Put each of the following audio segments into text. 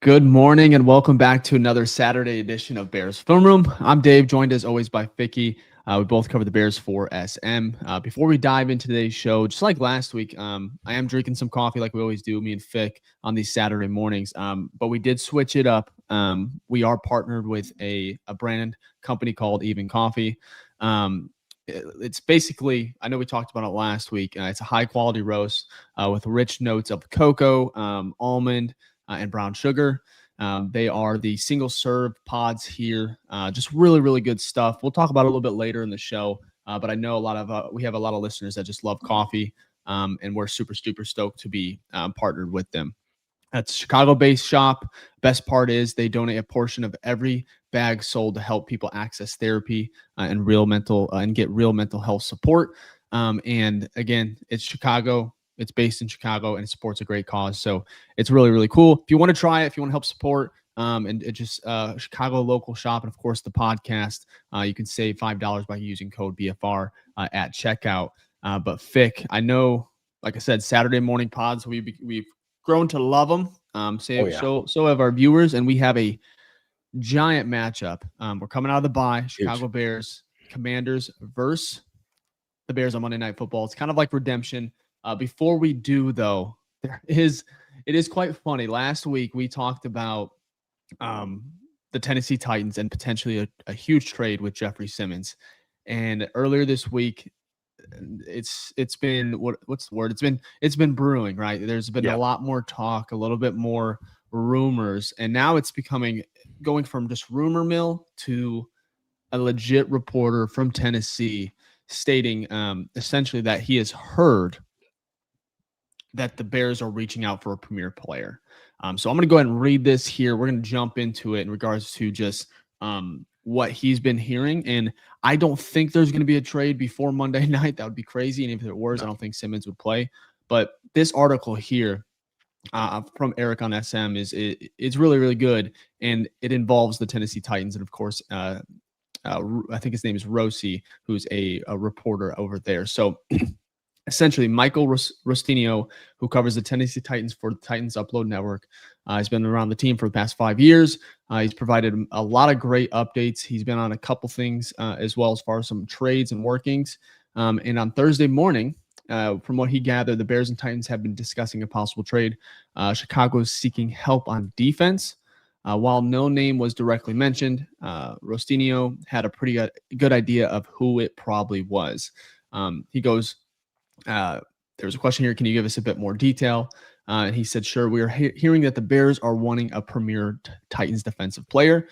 Good morning and welcome back to another Saturday edition of Bears Film Room. I'm Dave, joined as always by Ficky. We both cover the Bears for SM. Before we dive into today's show, just like last week, I am drinking some coffee like we always do, me and Fick, on these Saturday mornings. But we did switch it up. We are partnered with a brand company called Even Coffee. It's basically, I know we talked about it last week. It's a high quality roast with rich notes of cocoa, almond, and brown sugar. They are the single serve pods here. Just really, really good stuff. We'll talk about it a little bit later in the show. But I know we have a lot of listeners that just love coffee. And we're super stoked to be partnered with them. That's a Chicago-based shop. Best part is they donate a portion of every bag sold to help people access therapy and get real mental health support. And again, it's Chicago. It's based in Chicago and it supports a great cause. So it's really, really cool. If you want to try it, if you want to help support and it just Chicago local shop, and of course the podcast, you can save $5 by using code BFR at checkout. But Fick, I know, like I said, Saturday morning pods, we've grown to love them. So have our viewers, and we have a giant matchup. We're coming out of the bye. Chicago Bears, Commanders versus the Bears on Monday Night Football. It's kind of like redemption. Before we do, though, it is quite funny. Last week we talked about the Tennessee Titans and potentially a huge trade with Jeffrey Simmons, and earlier this week, it's been what's the word? It's been brewing, right? There's been a lot more talk, a little bit more rumors, and now it's going from just rumor mill to a legit reporter from Tennessee stating essentially that he has heard that the Bears are reaching out for a premier player. So I'm going to go ahead and read this here. We're going to jump into it in regards to just what he's been hearing. And I don't think there's going to be a trade before Monday night. That would be crazy. And if there was, I don't think Simmons would play. But this article here from Eric on SM it's really, really good. And it involves the Tennessee Titans. And of course, I think his name is Rossi, who's a reporter over there. So essentially, Michael Rostinio, who covers the Tennessee Titans for the Titans Upload Network, has been around the team for the past 5 years. He's provided a lot of great updates. He's been on a couple things as well, as far as some trades and workings. And on Thursday morning, from what he gathered, the Bears and Titans have been discussing a possible trade. Chicago is seeking help on defense. While no name was directly mentioned, Rostinio had a pretty good idea of who it probably was. He goes, there's a question here. Can you give us a bit more detail? And he said, sure. We are hearing that the Bears are wanting a premier Titans defensive player.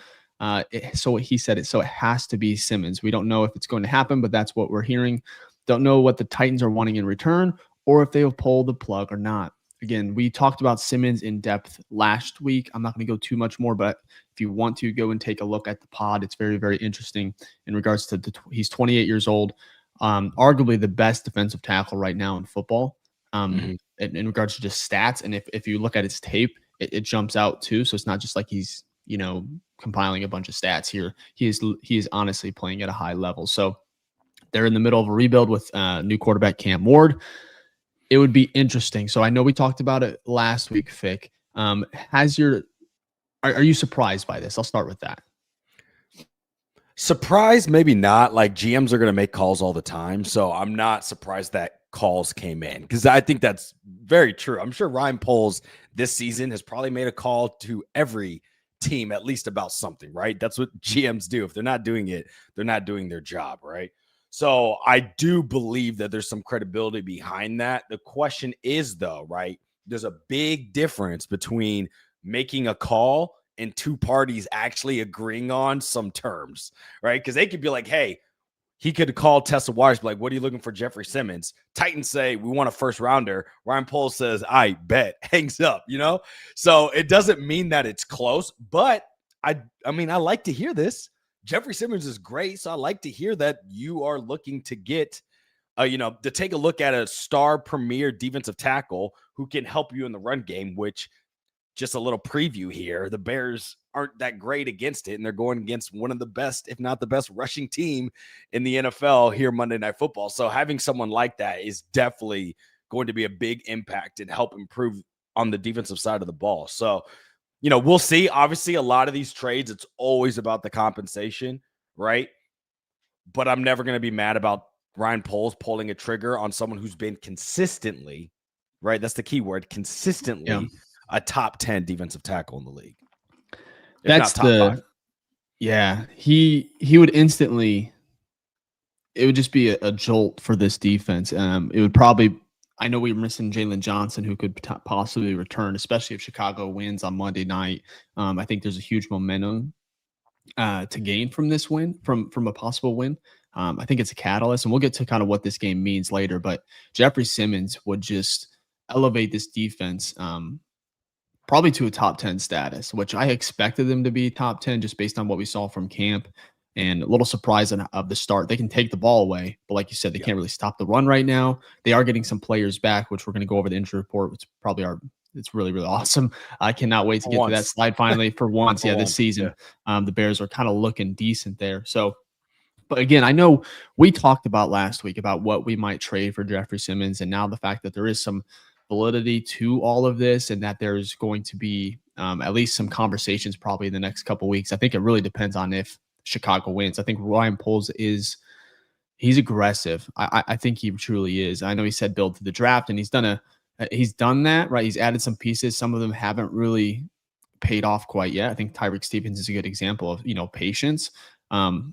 So he said so it has to be Simmons. We don't know if it's going to happen, but that's what we're hearing. Don't know what the Titans are wanting in return or if they will pull the plug or not. Again, we talked about Simmons in depth last week. I'm not going to go too much more, but if you want to go and take a look at the pod, it's very, very interesting in regards to he's 28 years old. Arguably the best defensive tackle right now in football in regards to just stats. And if you look at his tape, it jumps out too. So it's not just like he's, compiling a bunch of stats here. He is honestly playing at a high level. So they're in the middle of a rebuild with new quarterback Cam Ward. It would be interesting. So I know we talked about it last week, Fick. Are you surprised by this? I'll start with that. Surprised, maybe not. Like, GMs are going to make calls all the time, so I'm not surprised that calls came in because I think that's very true. I'm sure Ryan Poles this season has probably made a call to every team at least about something, right? That's what GMs do. If they're not doing it, they're not doing their job, right? So I do believe that there's some credibility behind that. The question is, though, right, there's a big difference between making a call and two parties actually agreeing on some terms, right? Because they could be like, hey, he could call Tessa Waters, like, what are you looking for Jeffrey Simmons? Titans say, we want a first rounder. Ryan Poles says, I bet, hangs up, So it doesn't mean that it's close, but I like to hear this. Jeffrey Simmons is great, so I like to hear that you are looking to get, to take a look at a star premier defensive tackle who can help you in the run game, which, just a little preview here, the Bears aren't that great against it, and they're going against one of the best, if not the best, rushing team in the NFL here Monday Night Football. So having someone like that is definitely going to be a big impact and help improve on the defensive side of the ball. So we'll see. Obviously, a lot of these trades, it's always about the compensation, right? But I'm never going to be mad about Ryan Poles pulling a trigger on someone who's been consistently, right? That's the key word, consistently a top 10 defensive tackle in the league. If That's not top 5. Yeah, he would instantly. It would just be a jolt for this defense. It would probably. I know we were missing Jalen Johnson, who could possibly return, especially if Chicago wins on Monday night. I think there's a huge momentum to gain from this win, from a possible win. I think it's a catalyst, and we'll get to kind of what this game means later. But Jeffrey Simmons would just elevate this defense. Probably to a top 10 status, which I expected them to be top 10 just based on what we saw from camp. And a little surprise of the start. They can take the ball away, but like you said, they can't really stop the run right now. They are getting some players back, which we're going to go over the injury report, which probably it's really, really awesome. I cannot wait to get to that slide finally for once. This season, the Bears are kind of looking decent there. So, but again, I know we talked about last week about what we might trade for Jeffrey Simmons, and now the fact that there is some validity to all of this and that there's going to be at least some conversations probably in the next couple of weeks. I think it really depends on if Chicago wins. I think Ryan Poles he's aggressive. I think he truly is. I know he said build to the draft, and he's done that, right? He's added some pieces. Some of them haven't really paid off quite yet. I think Tyreek Stevens is a good example of, patience.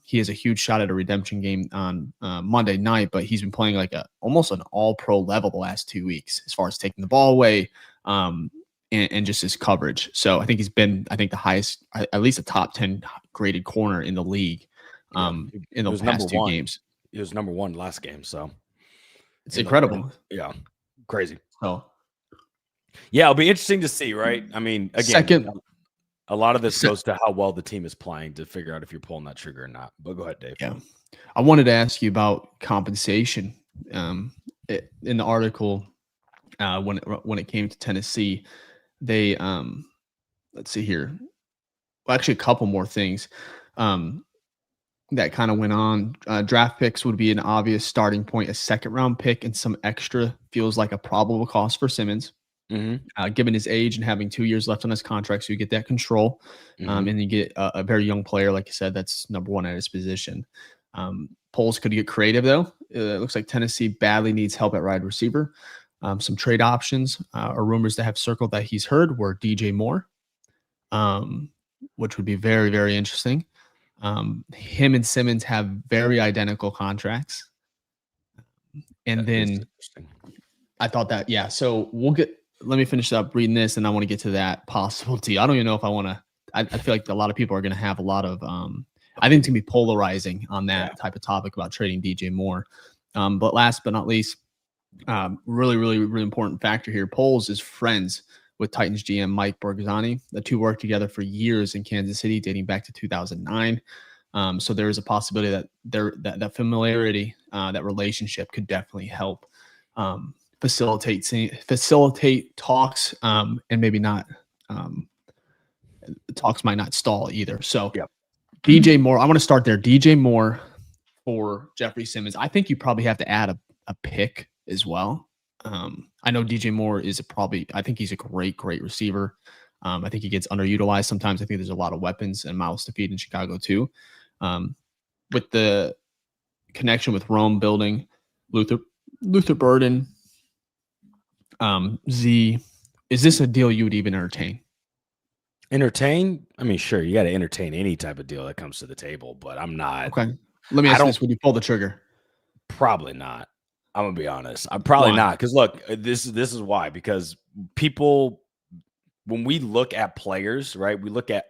He has a huge shot at a redemption game on Monday night, but he's been playing like almost an all-pro level the last 2 weeks as far as taking the ball away and just his coverage. So I think he's been, the highest, at least a top 10 graded corner in the league in the past 2 games. He was number 1 last game, so it's incredible. Crazy. So it'll be interesting to see, right? I mean, again, a lot of this goes to how well the team is playing to figure out if you're pulling that trigger or not. But go ahead, Dave. Yeah. I wanted to ask you about compensation. In the article, when it came to Tennessee, they let's see here. Well, actually, a couple more things that kind of went on. Draft picks would be an obvious starting point. A second-round pick and some extra feels like a probable cost for Simmons. Given his age and having 2 years left on his contract, so you get that control, and you get a very young player, like I said, that's number 1 at his position. Poles could get creative, though. It looks like Tennessee badly needs help at wide receiver. Some trade options or rumors that have circled that he's heard were DJ Moore, which would be very, very interesting. Him and Simmons have very identical contracts. And then I thought that, so let me finish up reading this, and I want to get to that possibility. I don't even know if I want to. I feel like a lot of people are going to have a lot of. I think it's going to be polarizing on that type of topic about trading DJ Moore. But last but not least, really, really, really important factor here. Poles is friends with Titans GM Mike Borghini. The two worked together for years in Kansas City, dating back to 2009. So there is a possibility that that familiarity, that relationship, could definitely help. Facilitate talks, and maybe not talks might not stall either. So DJ Moore, I want to start there. DJ Moore for Jeffrey Simmons. I think you probably have to add a pick as well. I know DJ Moore I think he's a great receiver. I think he gets underutilized sometimes. I think there's a lot of weapons and mouths to feed in Chicago too. With the connection with Rome building, Luther Burden, Z, is this a deal you would even entertain? Entertain? I mean, sure, you got to entertain any type of deal that comes to the table, but I'm not. Okay. Let me ask you this: would you pull the trigger? Probably not. I'm gonna be honest. I'm probably not, because look, this is why. Because people, when we look at players, right, we look at,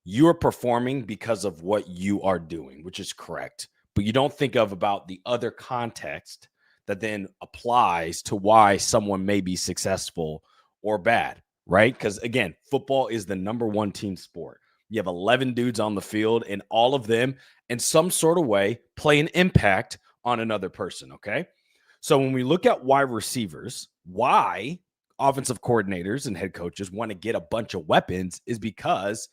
you're performing because of what you are doing, which is correct, but you don't think about the other context that then applies to why someone may be successful or bad, right? Because again, football is the number 1 team sport. You have 11 dudes on the field, and all of them in some sort of way play an impact on another person, okay? So when we look at wide receivers, why offensive coordinators and head coaches want to get a bunch of weapons is because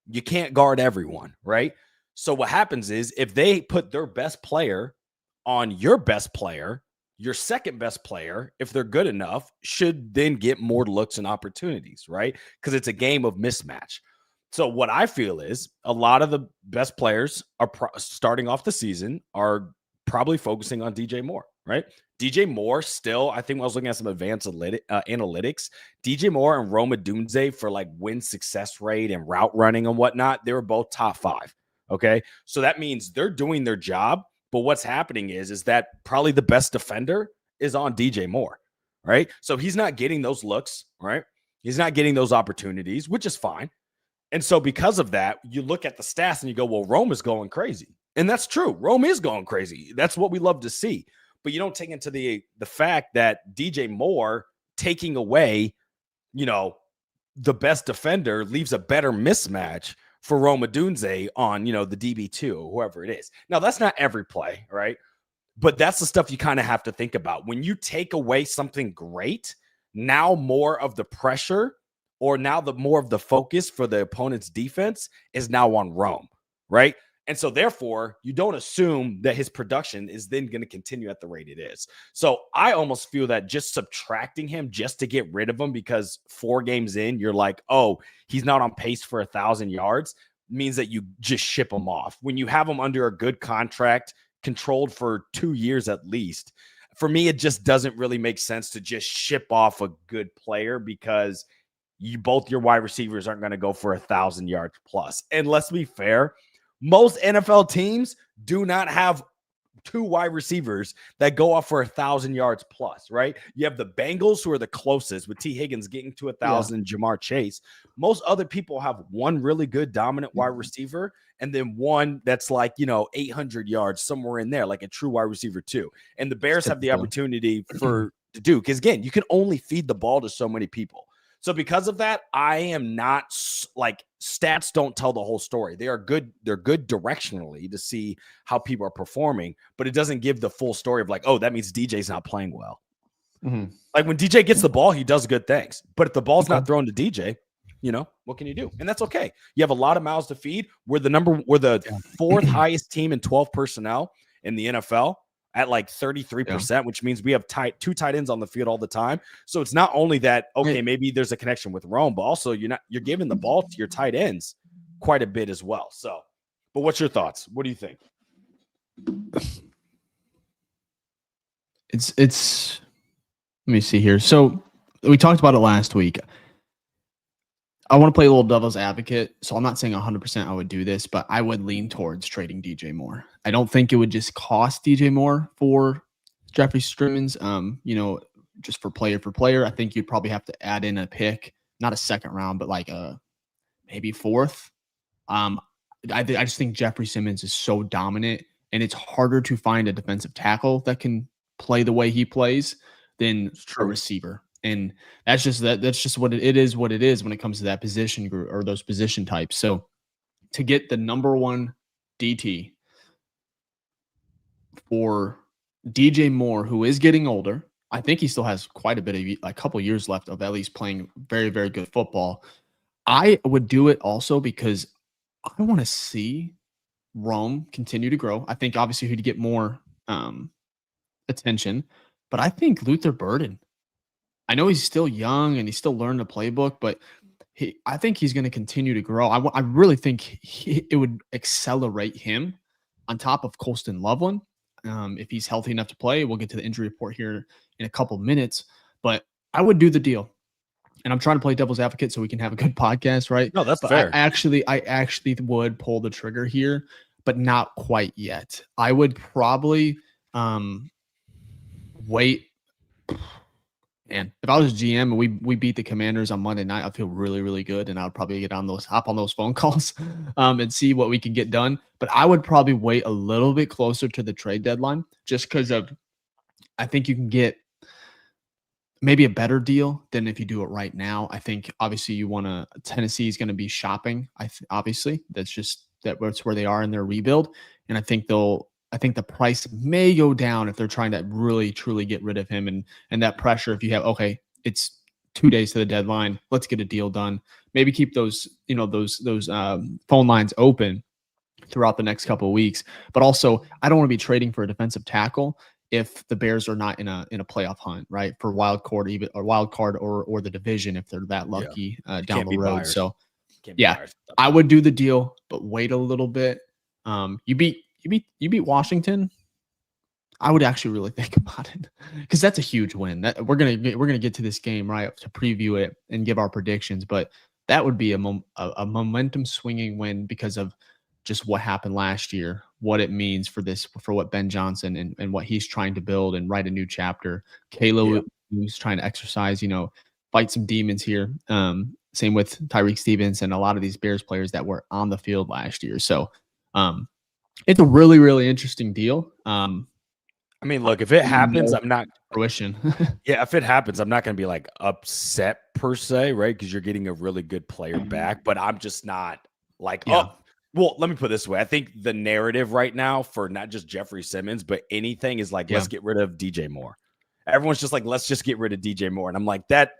you can't guard everyone, right? So what happens is, if they put their best player on your best player, your second best player, if they're good enough, should then get more looks and opportunities, right? Because it's a game of mismatch. So what I feel is a lot of the best players are starting off the season are probably focusing on DJ Moore, right? DJ Moore still, I think I was looking at some advanced analytics. DJ Moore and Rome Odunze for like win success rate and route running and whatnot, they were both top 5. Okay. So that means they're doing their job. But what's happening is that probably the best defender is on DJ Moore, right? So he's not getting those looks, right? He's not getting those opportunities, which is fine. And so because of that, you look at the stats and you go, well, Rome is going crazy. And that's true. Rome is going crazy. That's what we love to see. But you don't take into the fact that DJ Moore taking away, the best defender leaves a better mismatch for Rome Odunze on, the DB2 or whoever it is. Now, that's not every play, right? But that's the stuff you kind of have to think about. When you take away something great, now more of the pressure or now the more of the focus for the opponent's defense is now on Rome, right? And so therefore, you don't assume that his production is then going to continue at the rate it is. So I almost feel that just subtracting him just to get rid of him because 4 games in, you're like, oh, he's not on pace for 1,000 yards means that you just ship him off. When you have him under a good contract, controlled for 2 years at least, for me, it just doesn't really make sense to just ship off a good player because both your wide receivers aren't going to go for 1,000 yards plus. And let's be fair, most NFL teams do not have 2 wide receivers that go off for 1,000 yards plus, right? You have the Bengals who are the closest with T. Higgins getting to 1,000, Jamar Chase. Most other people have one really good dominant wide receiver and then one that's like, 800 yards somewhere in there, like a true wide receiver too. And the Bears have the opportunity to do, because again, you can only feed the ball to so many people. So because of that, I am not like stats don't tell the whole story. They are good. They're good directionally to see how people are performing, but it doesn't give the full story of like, oh, that means DJ's not playing well. Mm-hmm. Like when DJ gets the ball, he does good things, but if the ball's not thrown to DJ, what can you do? And that's okay. You have a lot of mouths to feed. We're the 4th highest team in 12 personnel in the NFL. At like 33%, which means we have 2 tight ends on the field all the time. So it's not only that, okay, maybe there's a connection with Rome, but also you're giving the ball to your tight ends quite a bit as well. So, but what's your thoughts? What do you think? It's let me see here. So we talked about it last week. I want to play a little devil's advocate. So I'm not saying 100% I would do this, but I would lean towards trading DJ Moore. I don't think it would just cost DJ Moore for Jeffrey Simmons, just for player. I think you'd probably have to add in a pick, not a second round, but like maybe 4th. I just think Jeffrey Simmons is so dominant, and it's harder to find a defensive tackle that can play the way he plays than a receiver. And that's just what it is when it comes to that position group or those position types. So to get the number 1 DT for DJ Moore, who is getting older, I think he still has quite a bit of a couple years left of at least playing very, very good football. I would do it also because I want to see Rome continue to grow. I think obviously he'd get more attention, but I think Luther Burden, I know he's still young and he's still learning the playbook, but I think he's going to continue to grow. I really think it would accelerate him on top of Colston Loveland. If he's healthy enough to play, we'll get to the injury report here in a couple minutes, but I would do the deal. And I'm trying to play devil's advocate so we can have a good podcast, right? No, that's fair. I actually would pull the trigger here, but not quite yet. I would probably wait. And if I was GM and we beat the Commanders on Monday night, I'd feel really, really good. And I'd probably hop on those phone calls and see what we can get done. But I would probably wait a little bit closer to the trade deadline just because I think you can get maybe a better deal than if you do it right now. I think obviously Tennessee is going to be shopping. Obviously that's where they are in their rebuild. And I think the price may go down if they're trying to really, truly get rid of him. And that pressure, if you have, okay, it's 2 days to the deadline, let's get a deal done. Maybe keep those phone lines open throughout the next couple of weeks. But also, I don't want to be trading for a defensive tackle if the Bears are not in a playoff hunt, right, for wild card, or the division if they're that lucky down the road. Buyers. So yeah, I would do the deal, but wait a little bit. You beat Washington. I would actually really think about it because that's a huge win. That we're gonna get to this game, right, to preview it and give our predictions, but that would be a momentum swinging win because of just what happened last year, what it means for what Ben Johnson and what he's trying to build and write a new chapter. Kalo, who's trying to exercise, fight some demons here. Same with Tyreek Stevens and a lot of these Bears players that were on the field last year. So it's a really, really interesting deal. I mean, look, if it happens, I'm not fruition. Yeah, if it happens, I'm not going to be like upset per se, right? Because you're getting a really good player back, but I'm just not like, oh, well, let me put it this way. I think the narrative right now for not just Jeffrey Simmons, but anything is like, let's get rid of DJ Moore. Everyone's just like, let's just get rid of DJ Moore. And I'm like, that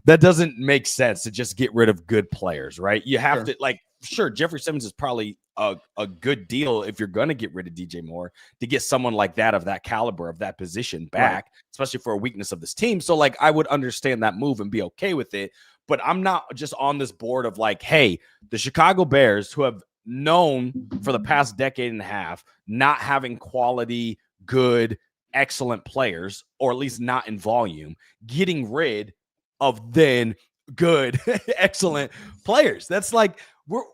doesn't make sense to just get rid of good players, right? You have to sure, Jeffrey Simmons is probably a good deal if you're going to get rid of DJ Moore to get someone like that of that caliber of that position back, especially for a weakness of this team. So like, I would understand that move and be okay with it, but I'm not just on this board of like, hey, the Chicago Bears, who have known for the past decade and a half, not having quality, good, excellent players, or at least not in volume, getting rid of then good, excellent players. That's like,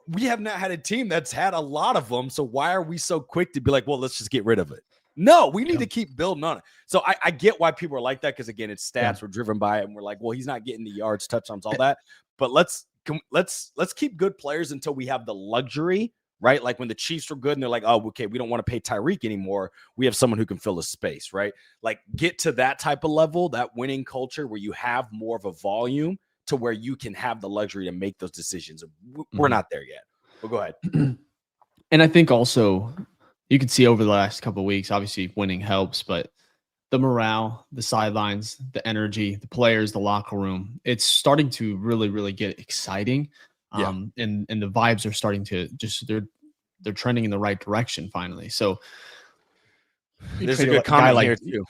we have not had a team that's had a lot of them. So why are we so quick to be like, well, let's just get rid of it? No, we need to keep building on it. So I get why people are like that. Cause again, it's stats. We're driven by it. And we're like, well, he's not getting the yards, touchdowns, all that, but let's keep good players until we have the luxury, right? Like when the Chiefs were good and they're like, oh, okay, we don't want to pay Tyreek anymore. We have someone who can fill a space, right? Like get to that type of level, that winning culture where you have more of a volume to where you can have the luxury to make those decisions. We're not there yet, but go ahead. And I think also you can see over the last couple of weeks, obviously winning helps, but the morale, the sidelines, the energy, the players, the locker room, it's starting to really, really get exciting. And the vibes are starting to they're trending in the right direction finally. So there's a good comment here too.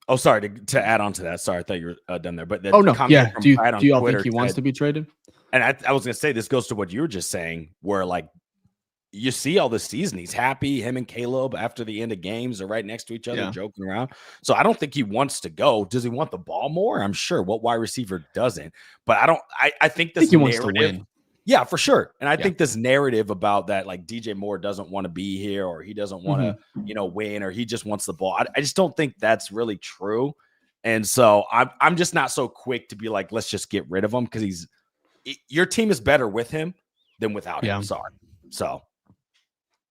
Oh, sorry to add on to that. Sorry, I thought you were done there. But do you all think he wants to be traded? And I was going to say this goes to what you were just saying, where like you see all this season, he's happy. Him and Caleb after the end of games are right next to each other, joking around. So I don't think he wants to go. Does he want the ball more? I'm sure. What wide receiver doesn't? But I don't. I think this he wants to win. Yeah, for sure. And I think this narrative about that, like DJ Moore doesn't want to be here, or he doesn't want to, win, or he just wants the ball. I just don't think that's really true. And so I'm just not so quick to be like, let's just get rid of him because your team is better with him than without him. Sorry. So,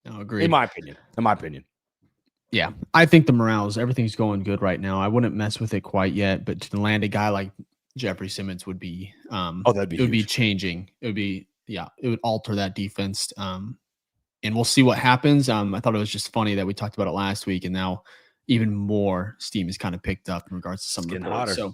no, agree. In my opinion. Yeah, I think the morale's everything's going good right now. I wouldn't mess with it quite yet, but to land a guy like Jeffrey Simmons would be that'd be it would be changing. It would alter that defense. And we'll see what happens. I thought it was just funny that we talked about it last week and now even more steam is kind of picked up in regards to some reports. So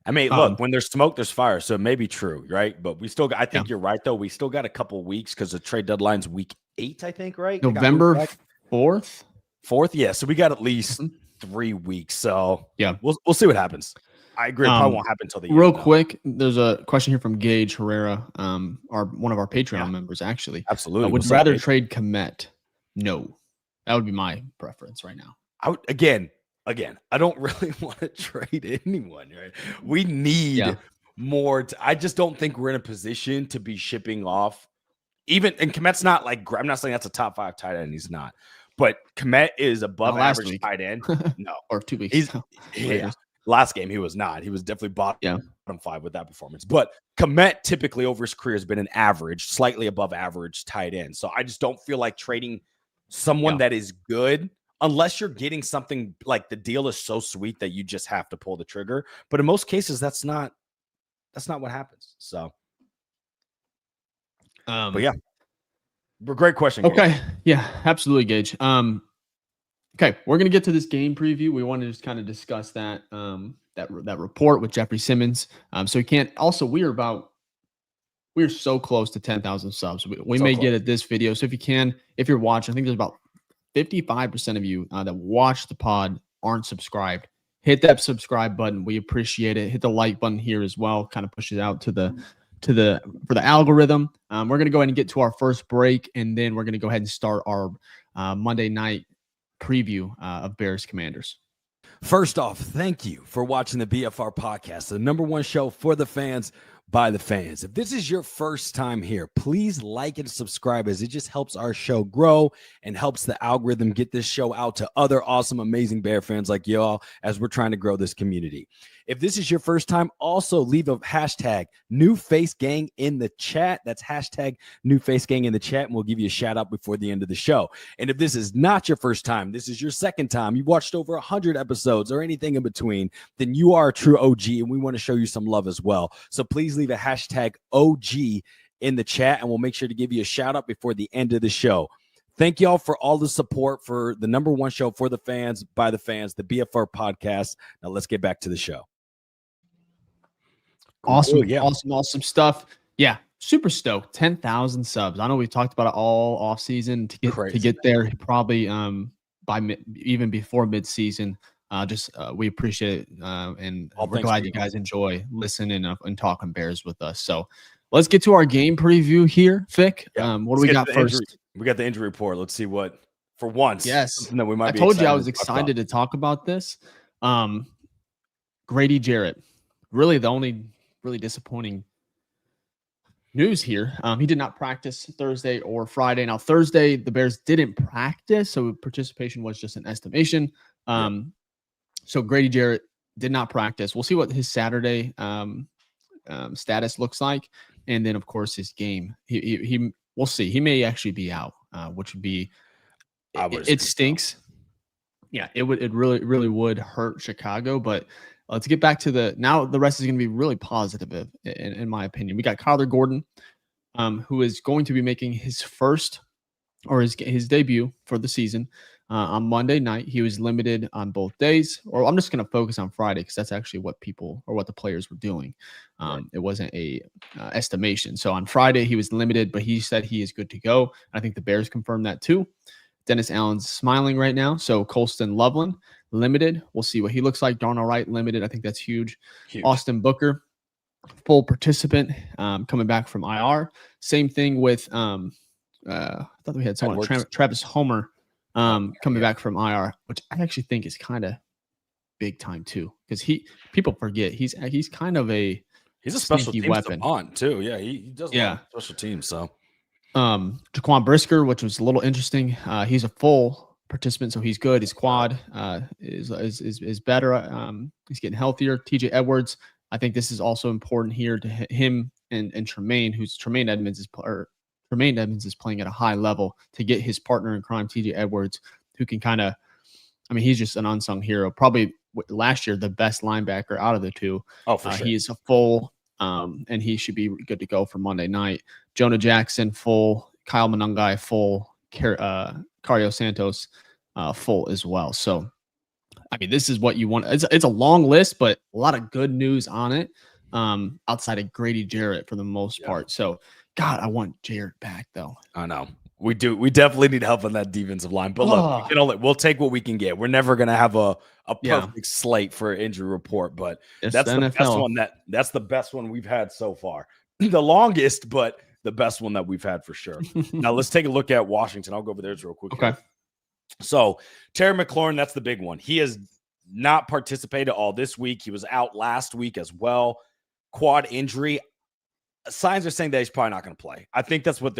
I mean, look, when there's smoke, there's fire. So it may be true, right? But we still got, I think you're right though. We still got a couple weeks because the trade deadline's week 8, I think, right? November 4th. 4th, yeah. So we got at least 3 weeks. So we'll see what happens. I agree. It probably won't happen until the real quick. There's a question here from Gage Herrera, one of our Patreon members, actually. Absolutely. Would rather trade Komet? No, that would be my preference right now. Again, I don't really want to trade anyone. Right? We need more. I just don't think we're in a position to be shipping off. And Komet's not like. I'm not saying that's a top 5 tight end. He's not. But Komet is above average tight end. No, or 2 weeks. Last game, he was not. He was definitely bottom 5 with that performance. But Komet typically over his career has been an average, slightly above average tight end. So I just don't feel like trading someone that is good unless you're getting something like the deal is so sweet that you just have to pull the trigger. But in most cases, that's not what happens. So, but yeah, great question. Okay. Gage. Yeah, absolutely, Gage. Okay, we're gonna get to this game preview. We want to just kind of discuss that that report with Jeffrey Simmons. So we can't. Also, we're so close to 10,000 subs. We may get at this video. So if you're watching, I think there's about 55% of you that watch the pod aren't subscribed, hit that subscribe button. We appreciate it. Hit the like button here as well. Kind of pushes out for the algorithm. We're gonna go ahead and get to our first break, and then we're gonna go ahead and start our Monday night preview of Bears Commanders. First off, thank you for watching the BFR podcast, the number one show for the fans by the fans. If this is your first time here, please like and subscribe, as it just helps our show grow and helps the algorithm get this show out to other awesome, amazing Bear fans like y'all as we're trying to grow this community. If this is your first time, also leave a hashtag New Face Gang in the chat. That's hashtag New Face Gang in the chat, and we'll give you a shout out before the end of the show. And if this is not your first time, this is your second time, you watched over 100 episodes or anything in between, then you are a true OG, and we want to show you some love as well. So please leave a hashtag OG in the chat, and we'll make sure to give you a shout out before the end of the show. Thank y'all for all the support for the number one show for the fans by the fans, the BFR podcast. Now let's get back to the show. Awesome, awesome stuff. Yeah, super stoked. 10,000 subs. I know we've talked about it all off season to get there. Probably even before mid season. We appreciate it, and we're glad you guys enjoy listening and talking Bears with us. So let's get to our game preview here, Fick. Yeah. What do we got first? We got the injury report. Let's see what, for once. Yes, that we might. I told you I was excited to talk about this. Grady Jarrett, really the only really disappointing news here. He did not practice Thursday or Friday. Now Thursday, the Bears didn't practice, so participation was just an estimation. So Grady Jarrett did not practice. We'll see what his Saturday status looks like, and then of course his game. We'll see. He may actually be out, which would be it stinks. Yeah, it really would hurt Chicago, but let's get back to the rest is going to be really positive in my opinion. We got Kyler Gordon, who is going to be making his first or his debut for the season on Monday night. He was limited on both days, or I'm just going to focus on Friday because that's actually what the players were doing. It wasn't a estimation. So on Friday he was limited, but he said he is good to go. I think the Bears confirmed that too. Dennis Allen's smiling right now. So Colston Loveland, limited. We'll see what he looks like. Darnell Wright, limited. I think that's huge. Austin Booker, full participant, coming back from IR. Same thing with, I thought we had someone, Travis Homer, coming back from IR, which I actually think is kind of big time too, because people forget he's kind of he's a special teams weapon too. Yeah, he does a lot of special teams. So Jaquan Brisker, which was a little interesting. He's a full participant, so he's good. His quad is better. He's getting healthier. TJ Edwards, I think this is also important here to him and Tremaine, Tremaine Edmonds is playing at a high level, to get his partner in crime, TJ Edwards, who can he's just an unsung hero. Probably last year the best linebacker out of the two. Oh, for sure. He is a full. And he should be good to go for Monday night. Jonah Jackson, full. Kyle Monangai, full. Cario Santos, full as well. So, this is what you want. It's a long list, but a lot of good news on it, outside of Grady Jarrett for the most part. So, God, I want Jarrett back, though. I know. We do. We definitely need help on that defensive line. But look, we'll take what we can get. We're never going to have a perfect slate for injury report, but that's the best one. That's the best one we've had so far. The longest, but the best one that we've had for sure. Now let's take a look at Washington. I'll go over theirs real quick. Okay. So Terry McLaurin, that's the big one. He has not participated all this week. He was out last week as well. Quad injury. Signs are saying that he's probably not going to play. I think that's what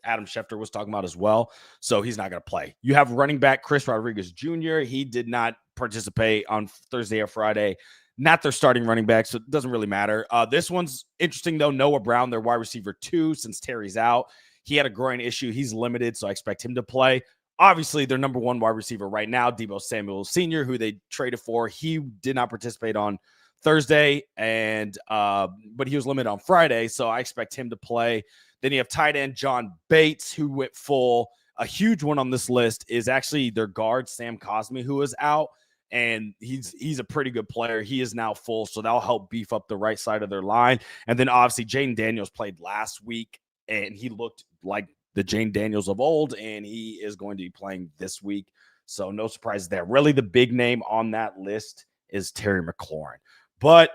Adam Schefter was talking about as well. So he's not going to play. You have running back Chris Rodriguez Jr. He did not participate on Thursday or Friday. Not their starting running back, so it doesn't really matter. This one's interesting, though. Noah Brown, their wide receiver 2, since Terry's out. He had a groin issue. He's limited, so I expect him to play. Obviously, their number one wide receiver right now, Deebo Samuel Sr., who they traded for. He did not participate on Thursday, but he was limited on Friday, so I expect him to play. Then you have tight end John Bates, who went full. A huge one on this list is actually their guard, Sam Cosmi, who is out, and he's a pretty good player. He is now full, so that'll help beef up the right side of their line. And then obviously Jaden Daniels played last week, and he looked like the Jane Daniels of old, and he is going to be playing this week. So no surprise there. Really, the big name on that list is Terry McLaurin. But,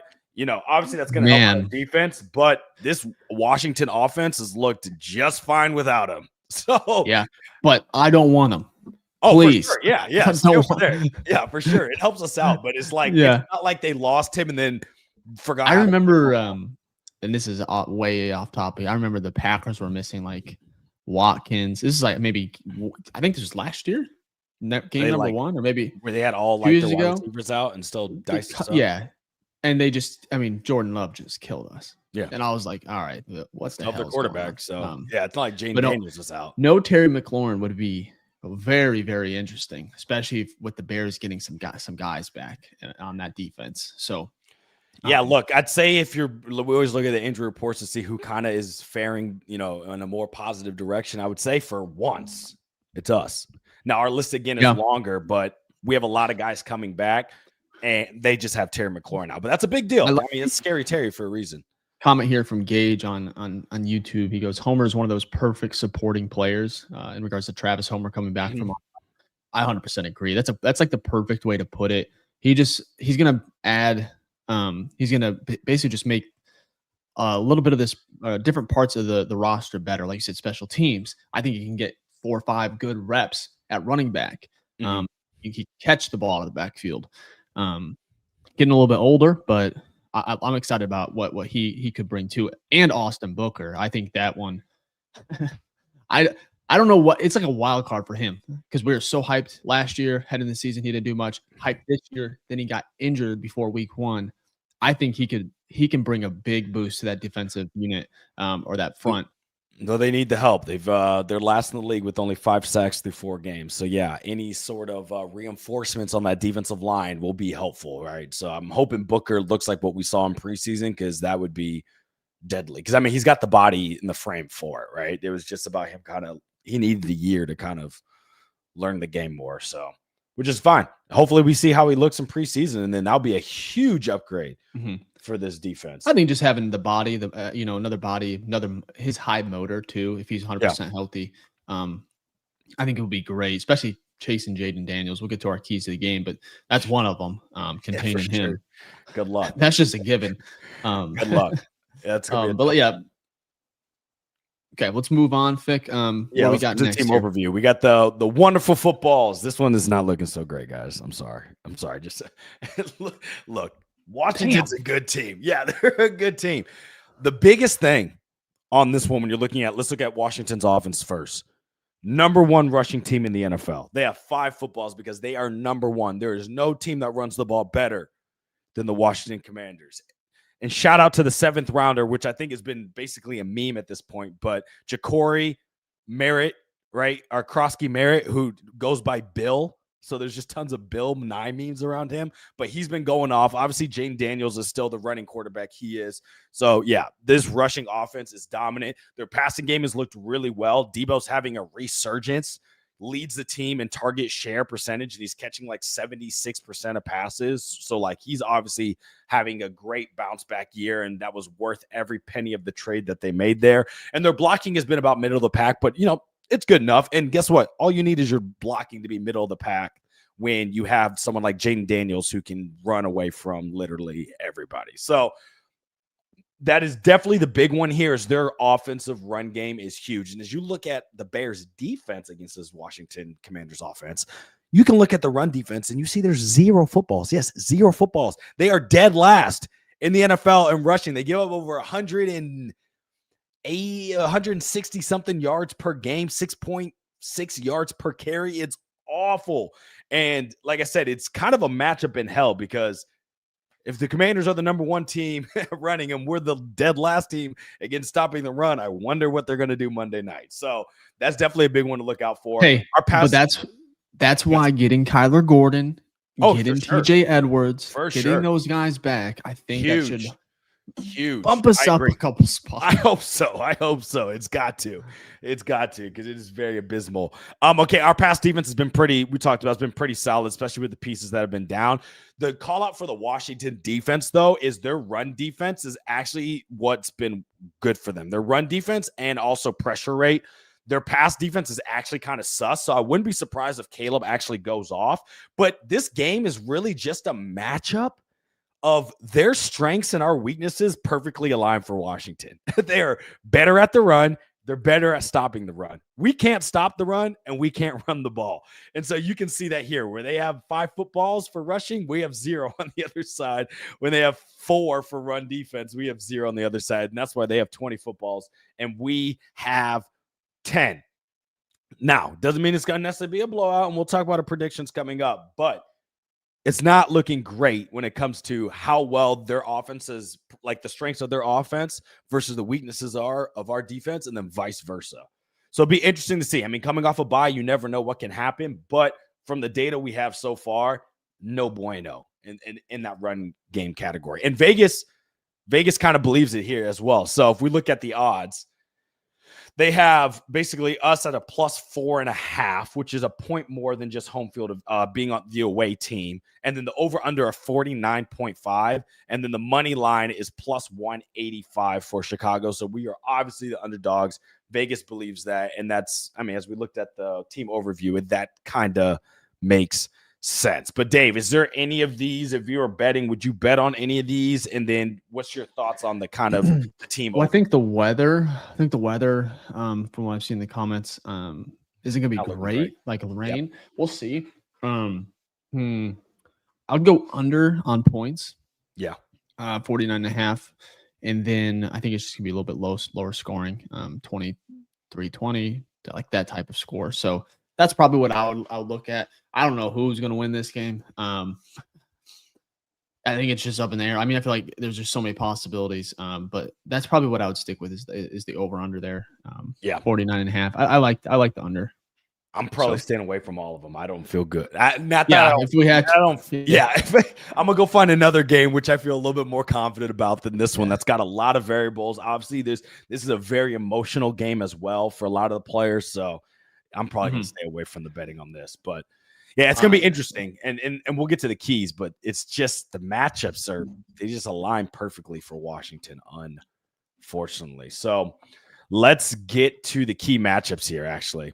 obviously that's going to help our defense. But this Washington offense has looked just fine without him. So yeah, but I don't want him. Oh, please. For sure. Yeah. Stay over there. Yeah, for sure. It helps us out, but it's like it's not like they lost him and then forgot. I remember, and this is way off topic. I remember the Packers were missing like Watkins. This is like maybe I think this was last year. Game number 1, or maybe where they had all like their wide receivers out and still diced us up. Yeah, and they just, Jordan Love just killed us. Yeah, and I was like, all right, what's the hell? Their quarterback. So it's not like Jane Daniels was out. No, Terry McLaurin would be very, very interesting, especially with the Bears getting some guys back on that defense. So, look, I'd say we always look at the injury reports to see who kind of is faring, in a more positive direction. I would say for once, it's us. Now our list again is longer, but we have a lot of guys coming back, and they just have Terry McLaurin now. But that's a big deal. I mean, it's scary Terry for a reason. Comment here from Gage on YouTube. He goes, Homer is one of those perfect supporting players in regards to Travis Homer coming back from. I 100% agree. That's like the perfect way to put it. He's gonna add. He's gonna basically just make a little bit of this different parts of the roster better. Like you said, special teams. I think he can get 4 or 5 good reps at running back. He can catch the ball out of the backfield. Getting a little bit older, but I'm excited about what he could bring to it. And Austin Booker. I think that one, I don't know what, it's like a wild card for him because we were so hyped last year, heading the season. He didn't do much. Hyped this year. Then he got injured before week 1. I think he can bring a big boost to that defensive unit or that front. Though they need the help. They're last in the league with only 5 sacks through 4 games. So any sort of reinforcements on that defensive line will be helpful, right? So I'm hoping Booker looks like what we saw in preseason, because that would be deadly. Because he's got the body and the frame for it, right? It was just about him he needed a year to kind of learn the game more. So, which is fine. Hopefully we see how he looks in preseason, and then that'll be a huge upgrade for this defense. I think just having the body, another body, his high motor too, if he's 100% healthy, I think it would be great, especially chasing Jaden Daniels. We'll get to our keys to the game, but that's one of them, containing him. Sure. Good luck. That's just a given. Good luck. Yeah, that's gonna be okay, let's move on, Fick. What we got next? Team overview. We got the wonderful footballs. This one is not looking so great, guys. I'm sorry. Just look. Washington's a good team. Yeah, they're a good team. The biggest thing on this one, when you're looking at, let's look at Washington's offense first. Number 1 rushing team in the NFL. They have 5 footballs because they are number 1. There is no team that runs the ball better than the Washington Commanders. And shout out to the 7th rounder, which I think has been basically a meme at this point, but Ja'Cory Merritt, right? Our Krosky Merritt, who goes by Bill. So there's just tons of Bill Nye memes around him, but he's been going off. Obviously, Jane Daniels is still the running quarterback. He is. So, this rushing offense is dominant. Their passing game has looked really well. Debo's having a resurgence, leads the team in target share percentage, and he's catching like 76% of passes. So, he's obviously having a great bounce back year, and that was worth every penny of the trade that they made there. And their blocking has been about middle of the pack, but, it's good enough. And guess what? All you need is your blocking to be middle of the pack when you have someone like Jaden Daniels who can run away from literally everybody. So that is definitely the big one here, is their offensive run game is huge. And as you look at the Bears defense against this Washington Commanders offense, you can look at the run defense and you see there's 0 footballs. Yes, 0 footballs. They are dead last in the NFL in rushing. They give up over 160 something yards per game, 6.6 yards per carry. It's awful. And like I said, it's kind of a matchup in hell, because if the Commanders are the number 1 team running and we're the dead last team against stopping the run, I wonder what they're going to do Monday night. So that's definitely a big one to look out for. Hey, but that's why getting Kyler Gordon, getting TJ Edwards, getting those guys back, I think that should bump us up a couple spots. I hope so. It's got to, because it is very abysmal. Okay, our pass defense has been it's been pretty solid, especially with the pieces that have been down. The call out for the Washington defense, though, is their run defense is actually what's been good for them. Their run defense and also pressure rate. Their pass defense is actually kind of sus, so I wouldn't be surprised if Caleb actually goes off. But this game is really just a matchup of their strengths and our weaknesses perfectly aligned for Washington. They are better at the run. They're better at stopping the run. We can't stop the run, and we can't run the ball. And so you can see that here where they have 5 footballs for rushing. We have 0 on the other side. When they have 4 for run defense, we have 0 on the other side. And that's why they have 20 footballs and we have 10. Now, doesn't mean it's going to necessarily be a blowout, and we'll talk about our predictions coming up, but it's not looking great when it comes to how well their offenses, like the strengths of their offense versus the weaknesses are of our defense, and then vice versa. So it'll be interesting to see. I mean, coming off a bye, you never know what can happen, but from the data we have so far, no bueno in that run game category. And Vegas kind of believes it here as well. So if we look at the odds, they have basically us at a +4.5, which is a point more than just home field of being on the away team. And then the over under a 49.5. And then the money line is +185 for Chicago. So we are obviously the underdogs. Vegas believes that. And that's, I mean, as we looked at the team overview, that kind of makes sense. But Dave, is there any of these, if you were betting, would you bet on any of these? And then what's your thoughts on the kind of the team? Well, I think the weather, from what I've seen in the comments, isn't going to be great. Like rain. Yep. We'll see. I would go under on points. Yeah. 49.5. And then I think it's just going to be a little bit lower scoring, 23-20, like that type of score. So that's probably what I would look at. I don't know who's going to win this game. I think it's just up in the air. I mean, I feel like there's just so many possibilities. But that's probably what I would stick with is the over under there. 49.5. I like the under. I'm probably staying away from all of them. I don't feel good. If we had, I'm gonna go find another game which I feel a little bit more confident about than this one. That's got a lot of variables. Obviously, this is a very emotional game as well for a lot of the players. So I'm probably gonna stay away from the betting on this. But yeah, it's gonna be interesting, and we'll get to the keys. But it's just the matchups they just align perfectly for Washington, unfortunately. So let's get to the key matchups here, actually.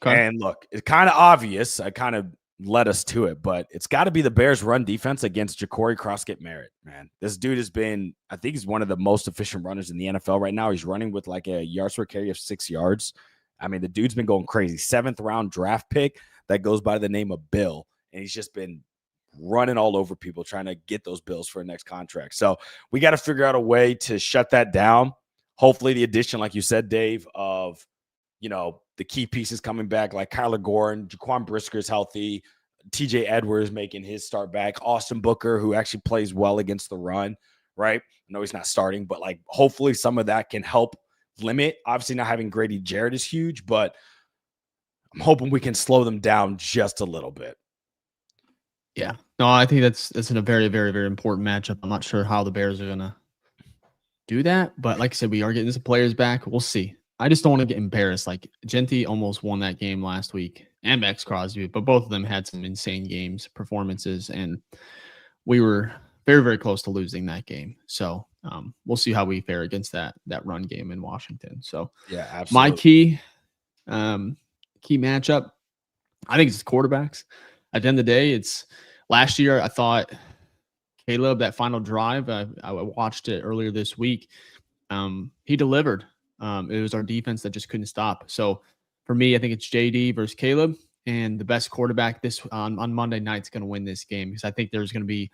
Okay. And look, it's kind of obvious. I kind of led us to it, but it's got to be the Bears' run defense against Ja'Cory Croskett-Merritt, man. This dude has been, I think he's one of the most efficient runners in the NFL right now. He's running with like a yards per carry of 6 yards. I mean, the dude's been going crazy. 7th round draft pick that goes by the name of Bill, and he's just been running all over people trying to get those bills for a next contract. So we got to figure out a way to shut that down. Hopefully the addition, like you said, Dave, of, the key pieces coming back, like Kyler Gordon, Jaquan Brisker's healthy, TJ Edwards making his start back, Austin Booker, who actually plays well against the run, right? I know he's not starting, but like hopefully some of that can help limit. Obviously not having Grady Jarrett is huge, but I'm hoping we can slow them down just a little bit. Yeah. No, I think that's a very, very, very important matchup. I'm not sure how the Bears are going to do that, but like I said, we are getting some players back. We'll see. I just don't want to get embarrassed. Like Genty almost won that game last week, and Max Crosby, but both of them had some insane performances, and we were very, very close to losing that game. So we'll see how we fare against that run game in Washington. So yeah, absolutely. My key matchup, I think it's quarterbacks. At the end of the day, it's last year. I thought Caleb, that final drive, I watched it earlier this week. He delivered. It was our defense that just couldn't stop. So for me, I think it's JD versus Caleb, and the best quarterback on Monday night is going to win this game, because I think there's going to be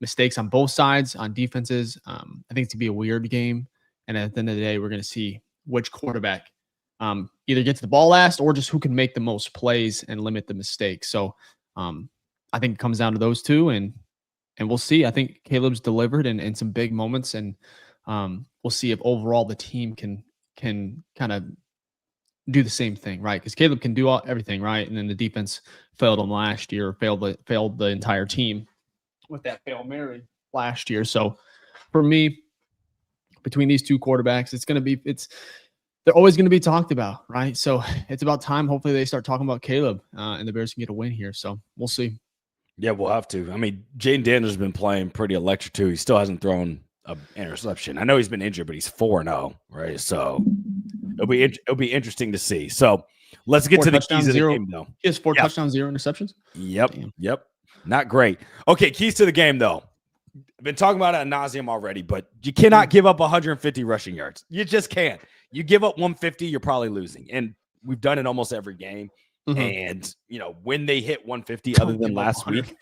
mistakes on both sides on defenses. I think it's going to be a weird game. And at the end of the day, we're going to see which quarterback either gets the ball last or just who can make the most plays and limit the mistakes. So I think it comes down to those two, and we'll see. I think Caleb's delivered in some big moments, and we'll see if overall the team can kind of do the same thing, right? Because Caleb can do everything, right? And then the defense failed him last year, failed the entire team with that Hail Mary last year. So for me, between these two quarterbacks, they're always going to be talked about, right? So it's about time. Hopefully they start talking about Caleb, and the Bears can get a win here. So we'll see. Yeah, we'll have to. I mean, Jaden Daniels has been playing pretty electric too. He still hasn't thrown an interception. I know he's been injured, but he's 4-0, right? So it'll be interesting to see. So let's get to the keys of the game, though. He has 4 touchdowns, 0 interceptions. Yep. Damn. Yep. Not great. Okay, keys to the game, though. I've been talking about it ad nauseum already, but you cannot give up 150 rushing yards. You just can't. You give up 150, you're probably losing. And we've done it almost every game. And when they hit 150, other than last week,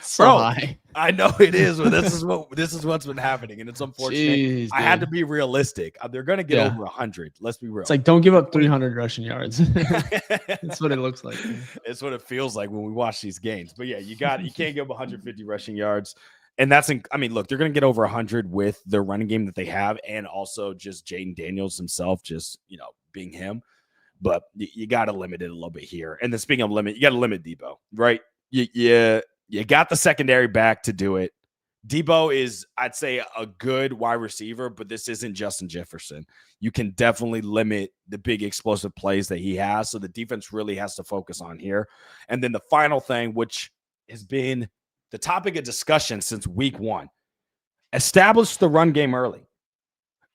so bro, high. I know it is, but this is what's been happening, and it's unfortunate. Jeez, I had to be realistic. They're going to get over 100. Let's be real. It's like, don't give up 300 rushing yards. That's what it looks like. It's what it feels like when we watch these games. But yeah, you can't give up 150 rushing yards. And look, they're going to get over 100 with their running game that they have, and also just Jaden Daniels himself, just being him. But you got to limit it a little bit here. And then speaking of limit, you got to limit Debo, right? You got the secondary back to do it. Debo is, I'd say, a good wide receiver, but this isn't Justin Jefferson. You can definitely limit the big explosive plays that he has. So the defense really has to focus on here. And then the final thing, which has been the topic of discussion since week 1, establish the run game early.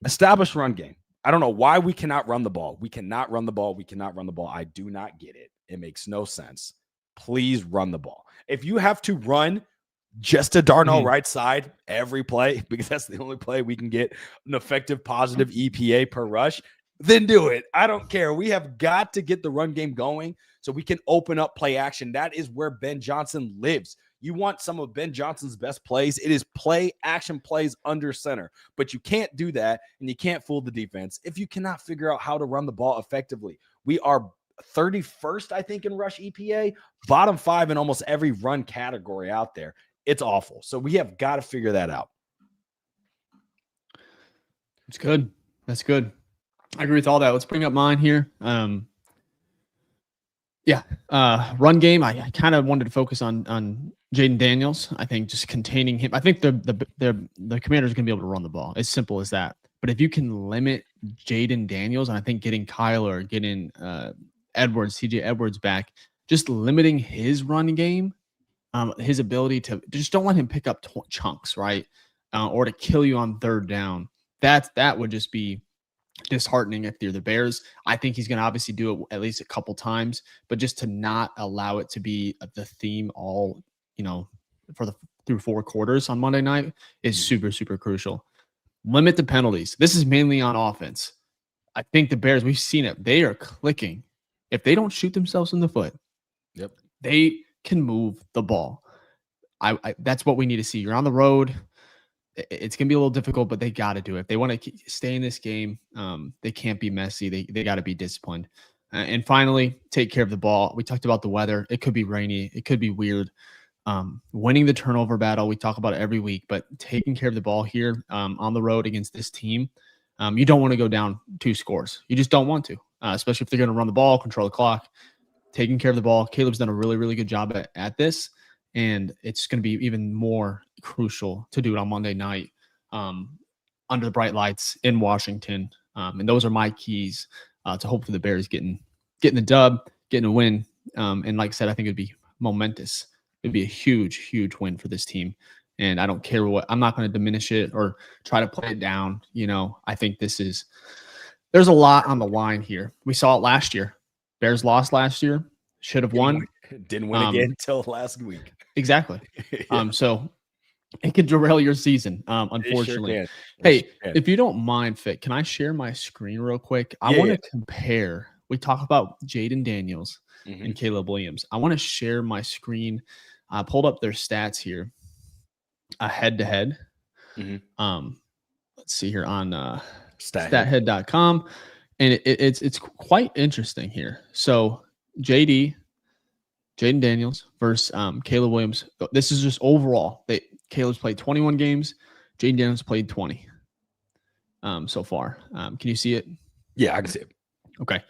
Establish run game. I don't know why we cannot run the ball. We cannot run the ball. We cannot run the ball. I do not get it. It makes no sense. Please run the ball. If you have to run just to Darnell right side every play, because that's the only play we can get an effective positive EPA per rush, then do it. I don't care. We have got to get the run game going so we can open up play action. That is where Ben Johnson lives. You want some of Ben Johnson's best plays. It is play action plays under center, but you can't do that. And you can't fool the defense if you cannot figure out how to run the ball effectively. We are 31st, I think, in rush EPA, bottom 5 in almost every run category out there. It's awful. So we have got to figure that out. It's good. That's good. I agree with all that. Let's bring up mine here. Run game. I kind of wanted to focus on Jaden Daniels. I think just containing him. I think the Commanders are going to be able to run the ball. As simple as that. But if you can limit Jaden Daniels, and I think getting Kyler, getting TJ Edwards back, just limiting his run game, his ability to just don't let him pick up chunks, right? Or to kill you on third down. That would just be disheartening if you're the Bears. I think he's going to obviously do it at least a couple times, but just to not allow it to be the theme all, through 4 quarters on Monday night is super, super crucial. Limit the penalties. This is mainly on offense. I think the Bears, we've seen it. They are clicking. If they don't shoot themselves in the foot, they can move the ball. That's what we need to see. You're on the road. It's going to be a little difficult, but they got to do it. If they want to stay in this game, they can't be messy. They got to be disciplined. And finally, take care of the ball. We talked about the weather. It could be rainy. It could be weird. Winning the turnover battle. We talk about it every week, but taking care of the ball here on the road against this team, you don't want to go down 2 scores. You just don't want to, especially if they're going to run the ball, control the clock. Taking care of the ball. Caleb's done a really, really good job at this. And it's going to be even more crucial to do it on Monday night under the bright lights in Washington. And those are my keys to hopefully the Bears getting the dub, getting a win. And like I said, I think it'd be momentous. It'd be a huge, huge win for this team. And I don't care I'm not going to diminish it or try to play it down. I think there's a lot on the line here. We saw it last year. Bears lost last year. Should have won. Didn't win again until last week. Exactly. So it could derail your season, unfortunately. Sure hey, if you don't mind, Fit, can I share my screen real quick? I want to compare. We talk about Jaden Daniels and Caleb Williams. I want to share my screen. I pulled up their stats here, head-to-head. Let's see here on stathead.com. And it's quite interesting here. So Jaden Daniels versus Caleb Williams. This is just overall. Caleb's played 21 games. Jaden Daniels played 20 so far. Can you see it? Yeah, I can see it. Okay.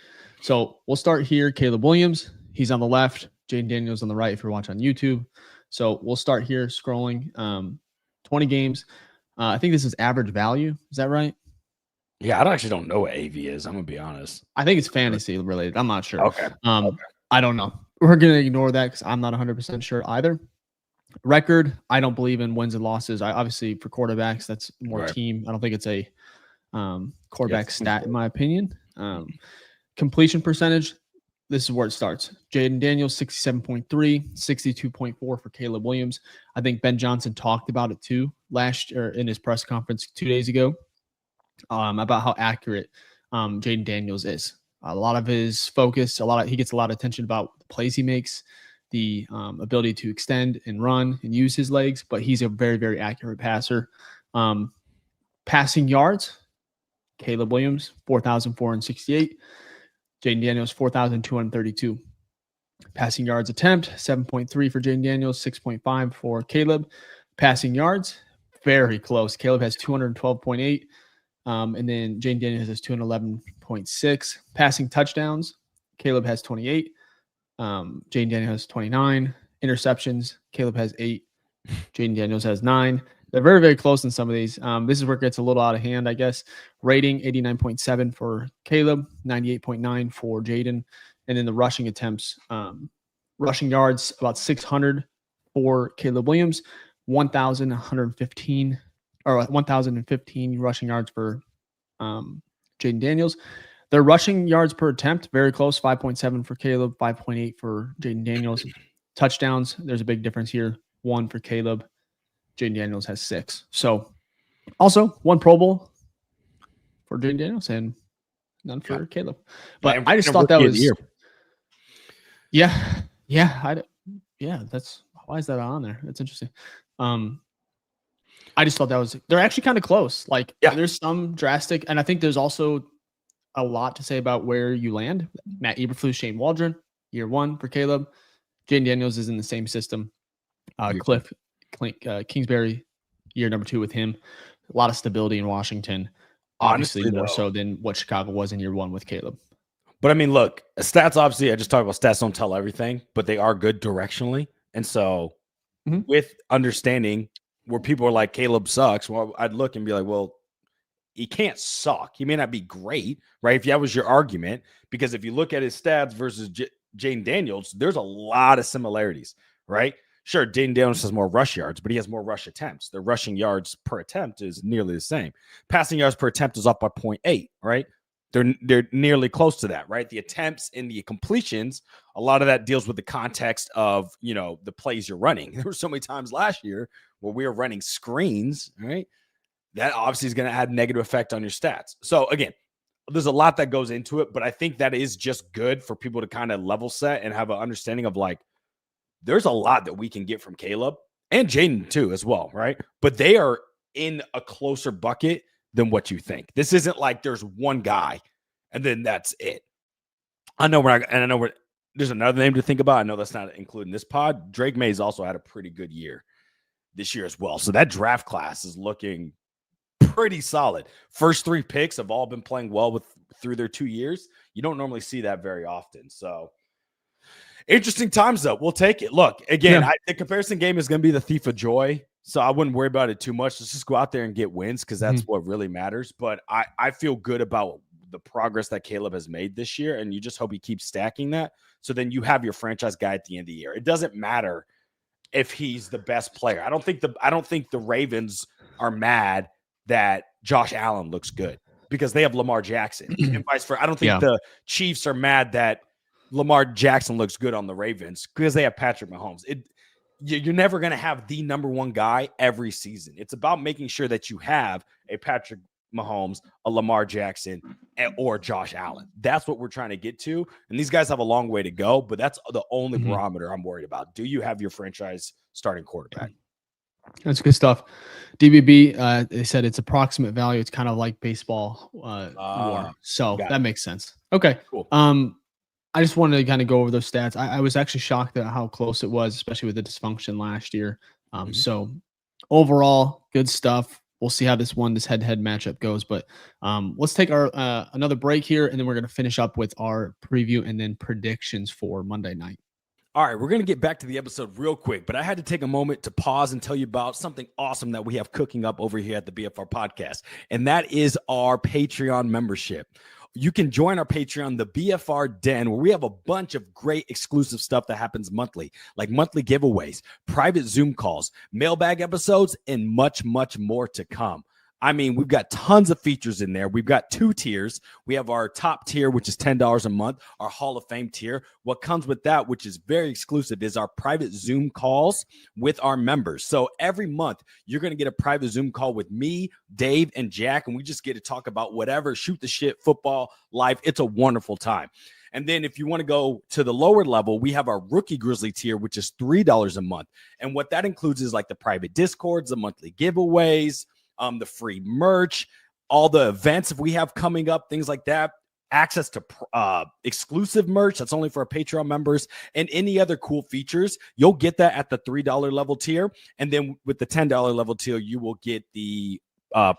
So we'll start here. Caleb Williams, he's on the left. Jaden Daniels on the right if you're watching on YouTube. So we'll start here scrolling. 20 games. I think this is average value. Is that right? Yeah, I actually don't know what AV is. I'm going to be honest. I think it's fantasy related. I'm not sure. Okay. I don't know. We're going to ignore that because I'm not 100% sure either. Record, I don't believe in wins and losses. Obviously, for quarterbacks, that's more team. I don't think it's a quarterback stat, in my opinion. Completion percentage, this is where it starts. Jaden Daniels, 67.3, 62.4 for Caleb Williams. I think Ben Johnson talked about it too last year in his press conference 2 days ago about how accurate Jaden Daniels is. A lot of his focus, he gets a lot of attention about the plays he makes, the ability to extend and run and use his legs, but he's a very, very accurate passer. Passing yards, Caleb Williams, 4,468. Jaden Daniels, 4,232. Passing yards attempt, 7.3 for Jaden Daniels, 6.5 for Caleb. Passing yards, very close. Caleb has 212.8. And then Jaden Daniels has 211.6. Passing touchdowns, Caleb has 28. Jaden Daniels has 29. Interceptions, Caleb has 8. Jaden Daniels has 9. They're very, very close in some of these. This is where it gets a little out of hand, I guess. Rating, 89.7 for Caleb, 98.9 for Jaden. And then the rushing attempts, rushing yards, about 600 for Caleb Williams, 1,115 or 1,015 rushing yards for Jaden Daniels. Their rushing yards per attempt, very close, 5.7 for Caleb, 5.8 for Jaden Daniels. Touchdowns, there's a big difference here. 1 for Caleb. Jaden Daniels has 6. So also 1 Pro Bowl for Jaden Daniels and none for Caleb. But I just thought that was yeah. That's why is that on there? That's interesting. I just thought they're actually kind of close. Like there's some drastic, and I think there's also a lot to say about where you land. Matt Eberflus, Shane Waldron, year 1 for Caleb. Jaden Daniels is in the same system. Cliff Kingsbury, year number 2 with him. A lot of stability in Washington. Obviously, more so than what Chicago was in year 1 with Caleb. But I mean, look, stats, obviously, I just talked about stats don't tell everything, but they are good directionally. And so with understanding where people are like, Caleb sucks, well, I'd look and be like, well, he can't suck. He may not be great, right? If that was your argument, because if you look at his stats versus Jaden Daniels, there's a lot of similarities, right? Sure, Jaden Daniels has more rush yards, but he has more rush attempts. The rushing yards per attempt is nearly the same. Passing yards per attempt is up by 0.8, right? They're nearly close to that, right? The attempts and the completions, a lot of that deals with the context of, the plays you're running. There were so many times last year where we were running screens, right? That obviously is going to add negative effect on your stats. So again, there's a lot that goes into it, but I think that is just good for people to kind of level set and have an understanding of like, there's a lot that we can get from Caleb and Jaden too as well, right? But they are in a closer bucket than what you think. This isn't like there's one guy and then that's it. There's another name to think about. I know that's not including this pod. Drake Mays also had a pretty good year this year as well. So that draft class is looking pretty solid. First 3 picks have all been playing well through their 2 years. You don't normally see that very often. So interesting times, though. We'll take it. Look, again, the comparison game is going to be the thief of joy, so I wouldn't worry about it too much. Let's just go out there and get wins because that's what really matters. But I feel good about the progress that Caleb has made this year, and you just hope he keeps stacking that. So then you have your franchise guy at the end of the year. It doesn't matter if he's the best player. I don't think the Ravens are mad that Josh Allen looks good because they have Lamar Jackson and vice versa. I don't think the Chiefs are mad that Lamar Jackson looks good on the Ravens because they have Patrick Mahomes. You're never going to have the number 1 guy every season. It's about making sure that you have a Patrick Mahomes, a Lamar Jackson, or Josh Allen. That's what we're trying to get to. And these guys have a long way to go, but that's the only barometer I'm worried about. Do you have your franchise starting quarterback? That's good stuff. DBB, they said it's approximate value. It's kind of like baseball war. So that makes sense. Okay. Cool. I just wanted to kind of go over those stats. I was actually shocked at how close it was, especially with the dysfunction last year. So overall, good stuff. We'll see how this head-to-head matchup goes. But let's take our another break here, and then we're going to finish up with our preview and then predictions for Monday night. All right, we're going to get back to the episode real quick, but I had to take a moment to pause and tell you about something awesome that we have cooking up over here at the BFR podcast, and that is our Patreon membership. You can join our Patreon, the BFR Den, where we have a bunch of great exclusive stuff that happens monthly, like monthly giveaways, private Zoom calls, mailbag episodes, and much, much more to come. I mean, we've got tons of features in there. We've got 2 tiers. We have our top tier, which is $10 a month, our Hall of Fame tier. What comes with that, which is very exclusive, is our private Zoom calls with our members. So every month, you're going to get a private Zoom call with me, Dave, and Jack, and we just get to talk about whatever, shoot the shit, football, life. It's a wonderful time. And then if you want to go to the lower level, we have our Rookie Grizzly tier, which is $3 a month. And what that includes is like the private Discords, the monthly giveaways, the free merch, all the events we have coming up, things like that, access to exclusive merch that's only for our Patreon members, and any other cool features. You'll get that at the $3 level tier. And then with the $10 level tier, you will get the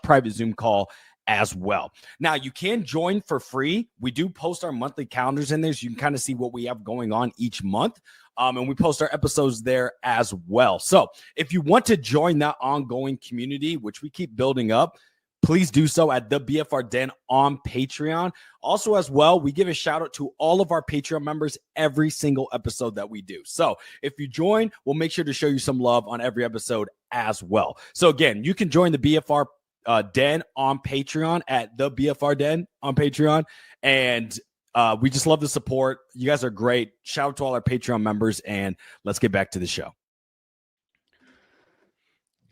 private Zoom call as well. Now, you can join for free. We do post our monthly calendars in there, so you can kind of see what we have going on each month. And we post our episodes there as well. So if you want to join that ongoing community, which we keep building up, please do so at the BFR Den on Patreon. Also, as well, we give a shout out to all of our Patreon members every single episode that we do. So if you join, we'll make sure to show you some love on every episode as well. So again, you can join the BFR Den on Patreon at the BFR Den on Patreon. And we just love the support. You guys are great. Shout out to all our Patreon members, and let's get back to the show.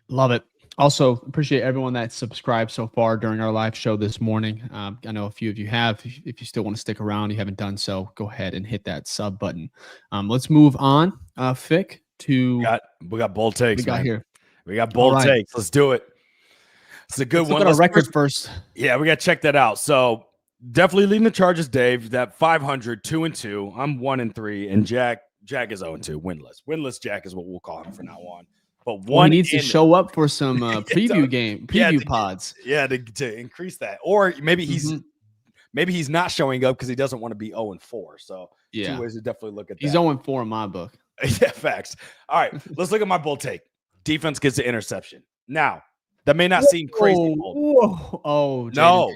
Love it. Also, appreciate everyone that subscribed so far during our live show this morning. I know a few of you have. If you still want to stick around, you haven't done so, go ahead and hit that sub button. Let's move on, Fick, to we got bold takes. We got here. We got bold takes. Let's do it. It's a good one. Look at our record first. Yeah, we got to check that out. So definitely leading the charges, Dave. That 500, 2-2. I'm 1-3, and Jack is 0-2, winless. Winless Jack is what we'll call him from now on. But he needs to show up for some preview pods. Yeah, to increase that, or maybe he's not showing up because he doesn't want to be 0-4. So 2 ways to definitely look at that. He's 0-4 in my book. Yeah, facts. All right, let's look at my bold take. Defense gets the interception. Now, that may not seem crazy. No,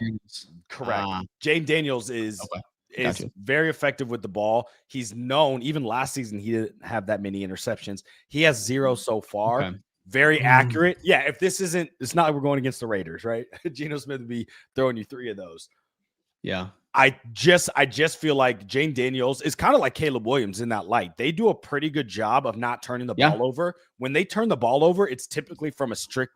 correct. Jaden Daniels is very effective with the ball. He's known, even last season, he didn't have that many interceptions. He has 0 so far. Okay. Very accurate. Yeah, if this isn't, it's not like we're going against the Raiders, right? Geno Smith would be throwing you 3 of those. Yeah. I just feel like Jaden Daniels is kind of like Caleb Williams in that light. They do a pretty good job of not turning the ball over. When they turn the ball over, it's typically from a strip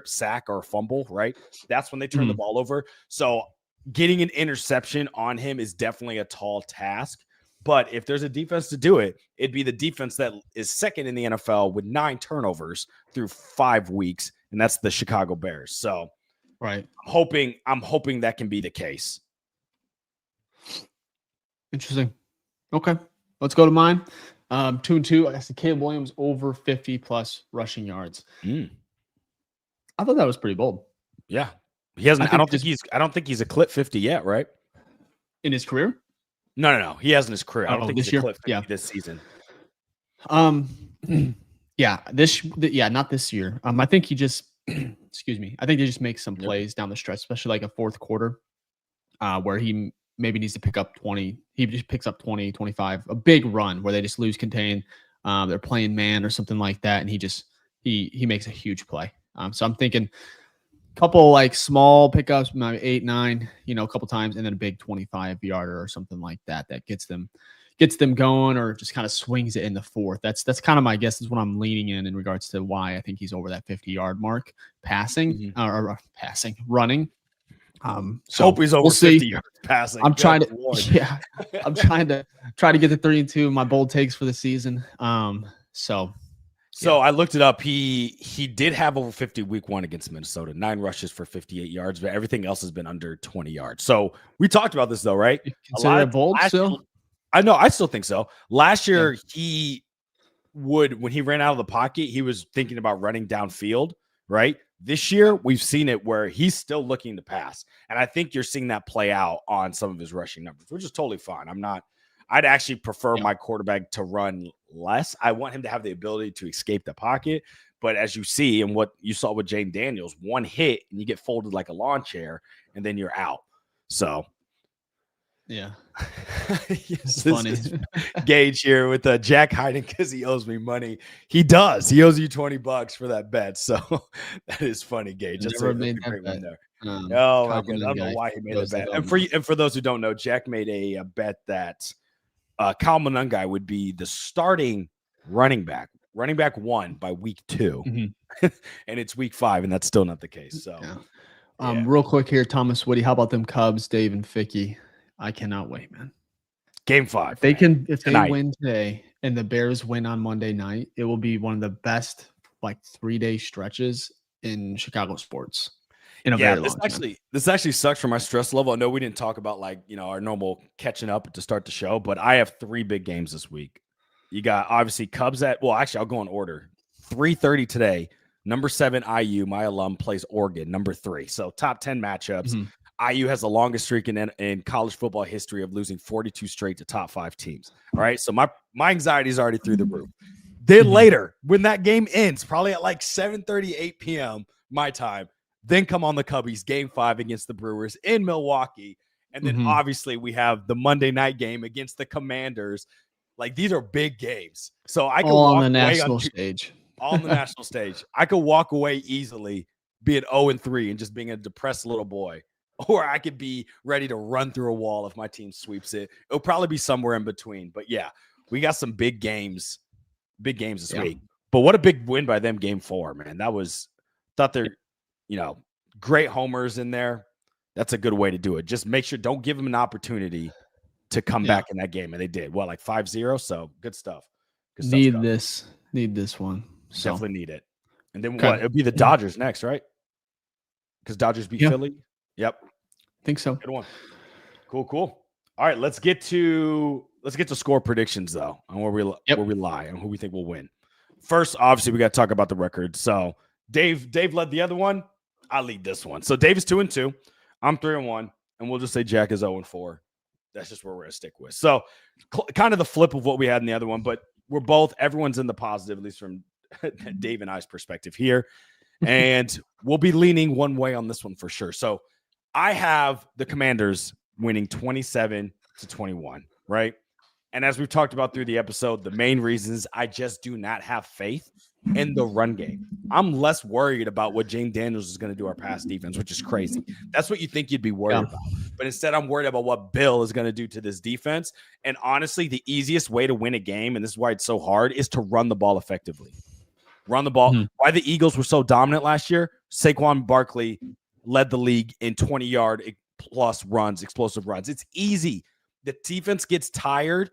sack or a fumble, right? That's when they turn the ball over. So getting an interception on him is definitely a tall task. But if there's a defense to do it, it'd be the defense that is second in the NFL with 9 turnovers through 5 weeks, and that's the Chicago Bears. So right. I'm hoping that can be the case. Interesting. Okay, let's go to mine. 2-2. I guess Caleb Williams over 50 plus rushing yards. I thought that was pretty bold. Yeah, he hasn't. I don't think he's a clip 50 yet, right? In his career? No. He has in his career. I don't think this he's year. A clip 50 this season. Not this year. I think he just. Excuse me. I think they just make some plays down the stretch, especially like a fourth quarter, where he maybe needs to pick up 20. He just picks up 20, 25, a big run where they just lose contain. They're playing man or something like that. And he makes a huge play. So I'm thinking a couple like small pickups, maybe 8, 9, a couple times, and then a big 25-yarder or something like that gets them going, or just kind of swings it in the fourth. That's kind of my guess is what I'm leaning in regards to why I think he's over that 50-yard mark running. So hope he's over 50 yards passing. I'm trying to get the 3-2, my bold takes for the season. So I looked it up. He did have over 50 week 1 against Minnesota, 9 rushes for 58 yards, but everything else has been under 20 yards. So we talked about this though, right? Consider it bold still? I know. I still think so. Last year, when he ran out of the pocket, he was thinking about running downfield, right? This year, we've seen it where he's still looking to pass. And I think you're seeing that play out on some of his rushing numbers, which is totally fine. I'd actually prefer my quarterback to run less. I want him to have the ability to escape the pocket. But as you see, and what you saw with Jaden Daniels, one hit and you get folded like a lawn chair, and then you're out. So, yeah. Yes, It's funny. this is Gage here with Jack hiding because he owes me money. He does. He owes you $20 for that bet. So that is funny, Gage. That's Never that's made a that great one bet. there. Oh my Common goodness. I don't know guy why he made the knows bet. that And over. for those who don't know, Jack made a bet that Kyle Monangai would be the starting running back 1 by week 2. Mhm. And it's week 5, and that's still not the case. So Yeah. yeah. Real quick here, Thomas Woody. How about them Cubs, Dave and Ficky? I cannot wait, man. Game 5. If they tonight. win today and the Bears win on Monday night, it will be one of the best 3-day stretches in Chicago sports in a very long time. This actually sucks for my stress level. I know we didn't talk about our normal catching up to start the show, but I have 3 big games this week. You got obviously Cubs I'll go in order. 3:30 today. Number 7 IU, my alum, plays Oregon, number 3. So top 10 matchups. Mhm. IU has the longest streak in college football history of losing 42 straight to top 5 teams. All right. So my anxiety is already through the roof. Then later, when that game ends, probably at 7:30, 8 p.m. my time, then come on the Cubbies, game 5 against the Brewers in Milwaukee. And then obviously we have the Monday night game against the Commanders. These are big games. So I can all walk on the away national stage. on the national stage. I could walk away easily being 0-3 and just being a depressed little boy. Or I could be ready to run through a wall if my team sweeps it. It'll probably be somewhere in between. But yeah, we got some big games this week. But what a big win by them, game 4, man. Thought they're, great homers in there. That's a good way to do it. Just make sure, don't give them an opportunity to come back in that game. And they did. 5-0? So good stuff. Good stuff. Need this one. So. Definitely need it. And then what? It'll be the Dodgers next, right? Because Dodgers beat Philly. Yep. Think so. Good one. Cool. All right, let's get to score predictions though, on where we lie and who we think will win. First, obviously, we got to talk about the record. So Dave led the other one. I lead this one. So Dave is 2-2. I'm 3-1, and we'll just say Jack is 0-4. That's just where we're gonna stick with. So kind of the flip of what we had in the other one, but everyone's in the positive, at least from Dave and I's perspective here. And we'll be leaning one way on this one for sure. So I have the Commanders winning 27-21, right? And as we've talked about through the episode, the main reasons I just do not have faith in the run game. I'm less worried about what James Daniels is going to do our pass defense, which is crazy. That's what you think you'd be worried about. But instead, I'm worried about what Bill is going to do to this defense. And honestly, the easiest way to win a game, and this is why it's so hard, is to run the ball effectively. Run the ball. Why the Eagles were so dominant last year, Saquon Barkley led the league in 20-yard plus runs, explosive runs. It's easy. The defense gets tired.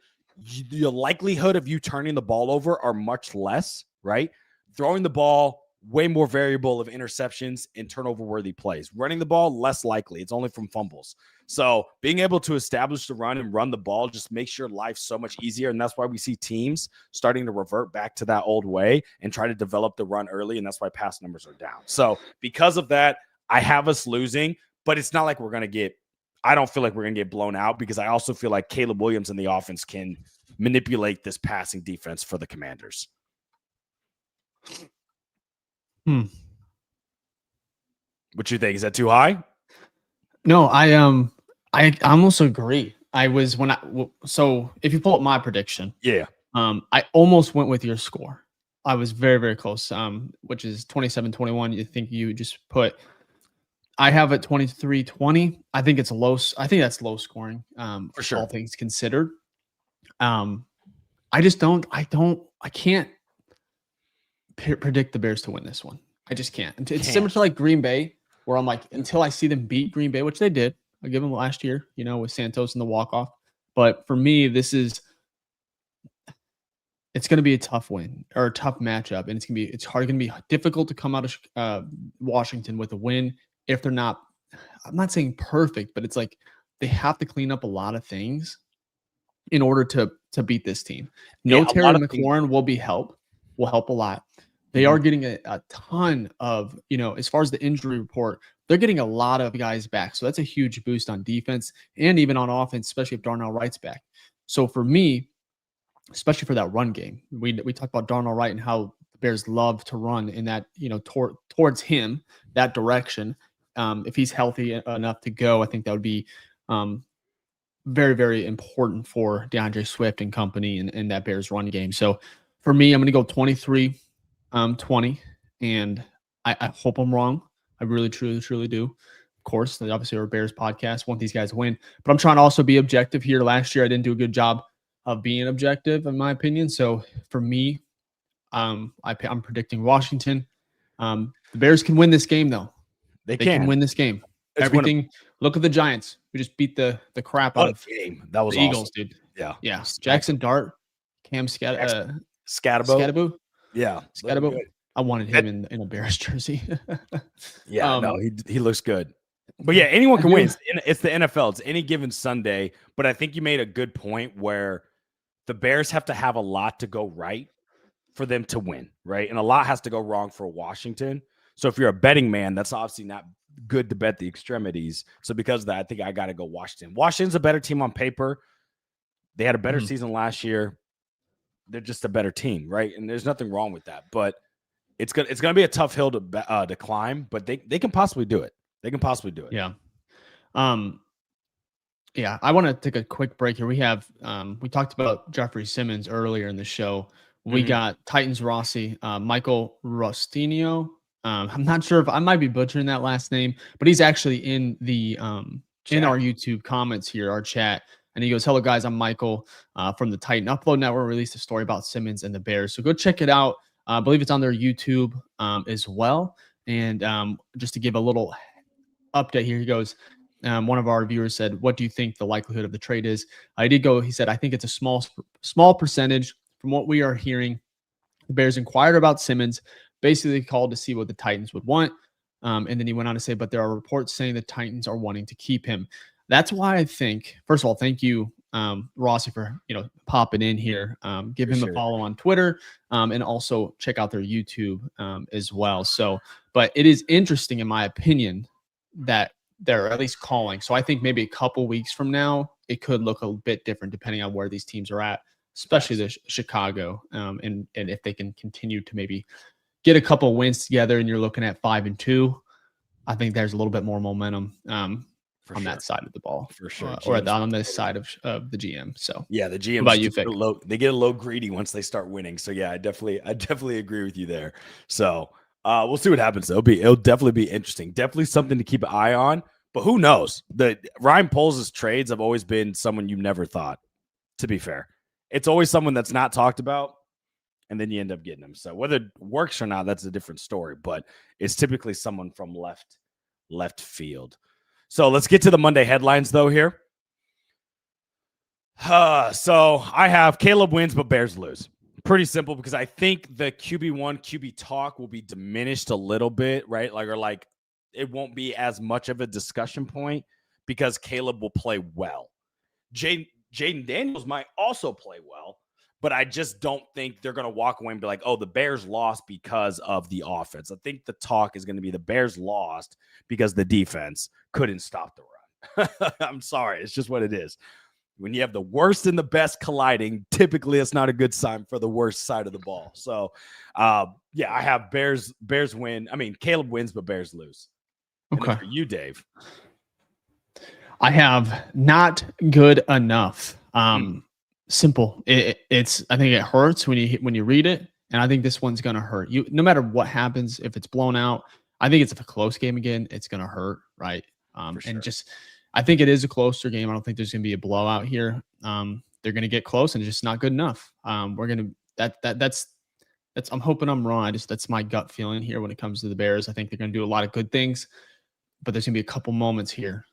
The likelihood of you turning the ball over are much less, right? Throwing the ball, way more variable of interceptions and turnover-worthy plays. Running the ball, less likely. It's only from fumbles. So being able to establish the run and run the ball just makes your life so much easier. And that's why we see teams starting to revert back to that old way and try to develop the run early. And that's why pass numbers are down. So because of that, I have us losing, but it's not like I don't feel like we're going to get blown out, because I also feel like Caleb Williams and the offense can manipulate this passing defense for the Commanders. What you think? Is that too high? No, I almost agree. So if you pull up my prediction, I almost went with your score. I was very, very close, which is 27-21. You think you just put, I have it 23-20. I think it's low. I think that's low scoring, for sure, all things considered. I can't predict the Bears to win this one. I just can't. It's similar to Green Bay, where I'm like, until I see them beat Green Bay, which they did. I give them last year, with Santos and the walk-off. But for me, it's going to be a tough win or a tough matchup, and it's going to be difficult to come out of Washington with a win if they're not. I'm not saying perfect, but it's like they have to clean up a lot of things in order to beat this team. Terry McLaurin will help a lot. They are getting a ton of, as far as the injury report, they're getting a lot of guys back. So that's a huge boost on defense and even on offense, especially if Darnell Wright's back. So for me, especially for that run game, we talked about Darnell Wright and how the Bears love to run in that, towards him, that direction. If he's healthy enough to go, I think that would be very, very important for DeAndre Swift and company in that Bears run game. So for me, I'm going to go 23-20, and I hope I'm wrong. I really, truly, truly do. Of course, obviously, our Bears podcast want these guys to win, but I'm trying to also be objective here. Last year, I didn't do a good job of being objective, in my opinion. So for me, I'm predicting Washington. The Bears can win this game, though. They can win this game. Everything. Look at the Giants. We just beat the crap out of game. That was the awesome. Eagles, dude. Yeah. Yeah. Jackson Dart, Cam Scatterbo. Yeah. Scatterbo. I wanted him in a Bears jersey. Yeah, no, he looks good. But yeah, anyone can win. It's the NFL. It's any given Sunday. But I think you made a good point where the Bears have to have a lot to go right for them to win, right? And a lot has to go wrong for Washington. So if you're a betting man, that's obviously not good to bet the extremities. So because of that, I think I got to go Washington. Washington's a better team on paper. They had a better season last year. They're just a better team, right? And there's nothing wrong with that. But it's gonna be a tough hill to climb, but they can possibly do it. They can possibly do it. Yeah. Yeah, I want to take a quick break here. We have we talked about Jeffrey Simmons earlier in the show. We got Titans Rossi, Michael Rostinio. I'm not sure if I might be butchering that last name, but he's actually in the in our YouTube comments here, our chat. And he goes, "Hello guys, I'm Michael from the Titan Upload Network. Released a story about Simmons and the Bears. So go check it out. I believe it's on their YouTube as well." And just to give a little update here, he goes, one of our viewers said, "What do you think the likelihood of the trade is?" He said, "I think it's a small percentage. From what we are hearing, the Bears inquired about Simmons, basically called to see what the Titans would want." And then he went on to say, "But there are reports saying the Titans are wanting to keep him." That's why I think, first of all, thank you, Rossi, for popping in here. Give him a follow on Twitter, and also check out their YouTube as well. So, but it is interesting, in my opinion, that they're at least calling. So I think maybe a couple weeks from now, it could look a bit different depending on where these teams are at, especially the Chicago, and if they can continue to maybe get a couple wins together, and you're looking at 5-2, I think there's a little bit more momentum on that side of the ball, for sure, or on this side of the GM. So yeah, the GM about you, they get a little greedy once they start winning. So yeah, I definitely agree with you there. So we'll see what happens. It'll definitely be interesting. Definitely something to keep an eye on. But who knows? The Ryan Poles' trades have always been someone you never thought. To be fair, it's always someone that's not talked about, and then you end up getting them. So whether it works or not, that's a different story. But it's typically someone from left field. So let's get to the Monday headlines, though, here. So I have Caleb wins, but Bears lose. Pretty simple, because I think the QB1, QB talk will be diminished a little bit, right? Like it won't be as much of a discussion point because Caleb will play well. Jaden Daniels might also play well, but I just don't think they're going to walk away and be like, oh, the Bears lost because of the offense. I think the talk is going to be the Bears lost because the defense couldn't stop the run. I'm sorry. It's just what it is. When you have the worst and the best colliding, typically it's not a good sign for the worst side of the ball. So, yeah, I have Bears win. I mean, Caleb wins, but Bears lose. Okay. For you, Dave. I have not good enough. Simple. It's. I think it hurts when you read it, and I think this one's gonna hurt you. No matter what happens, if it's blown out, I think it's a close game again. It's gonna hurt, right? Sure. And just, I think it is a closer game. I don't think there's gonna be a blowout here. They're gonna get close, and it's just not good enough. That's. I'm hoping I'm wrong. That's my gut feeling here when it comes to the Bears. I think they're gonna do a lot of good things, but there's gonna be a couple moments here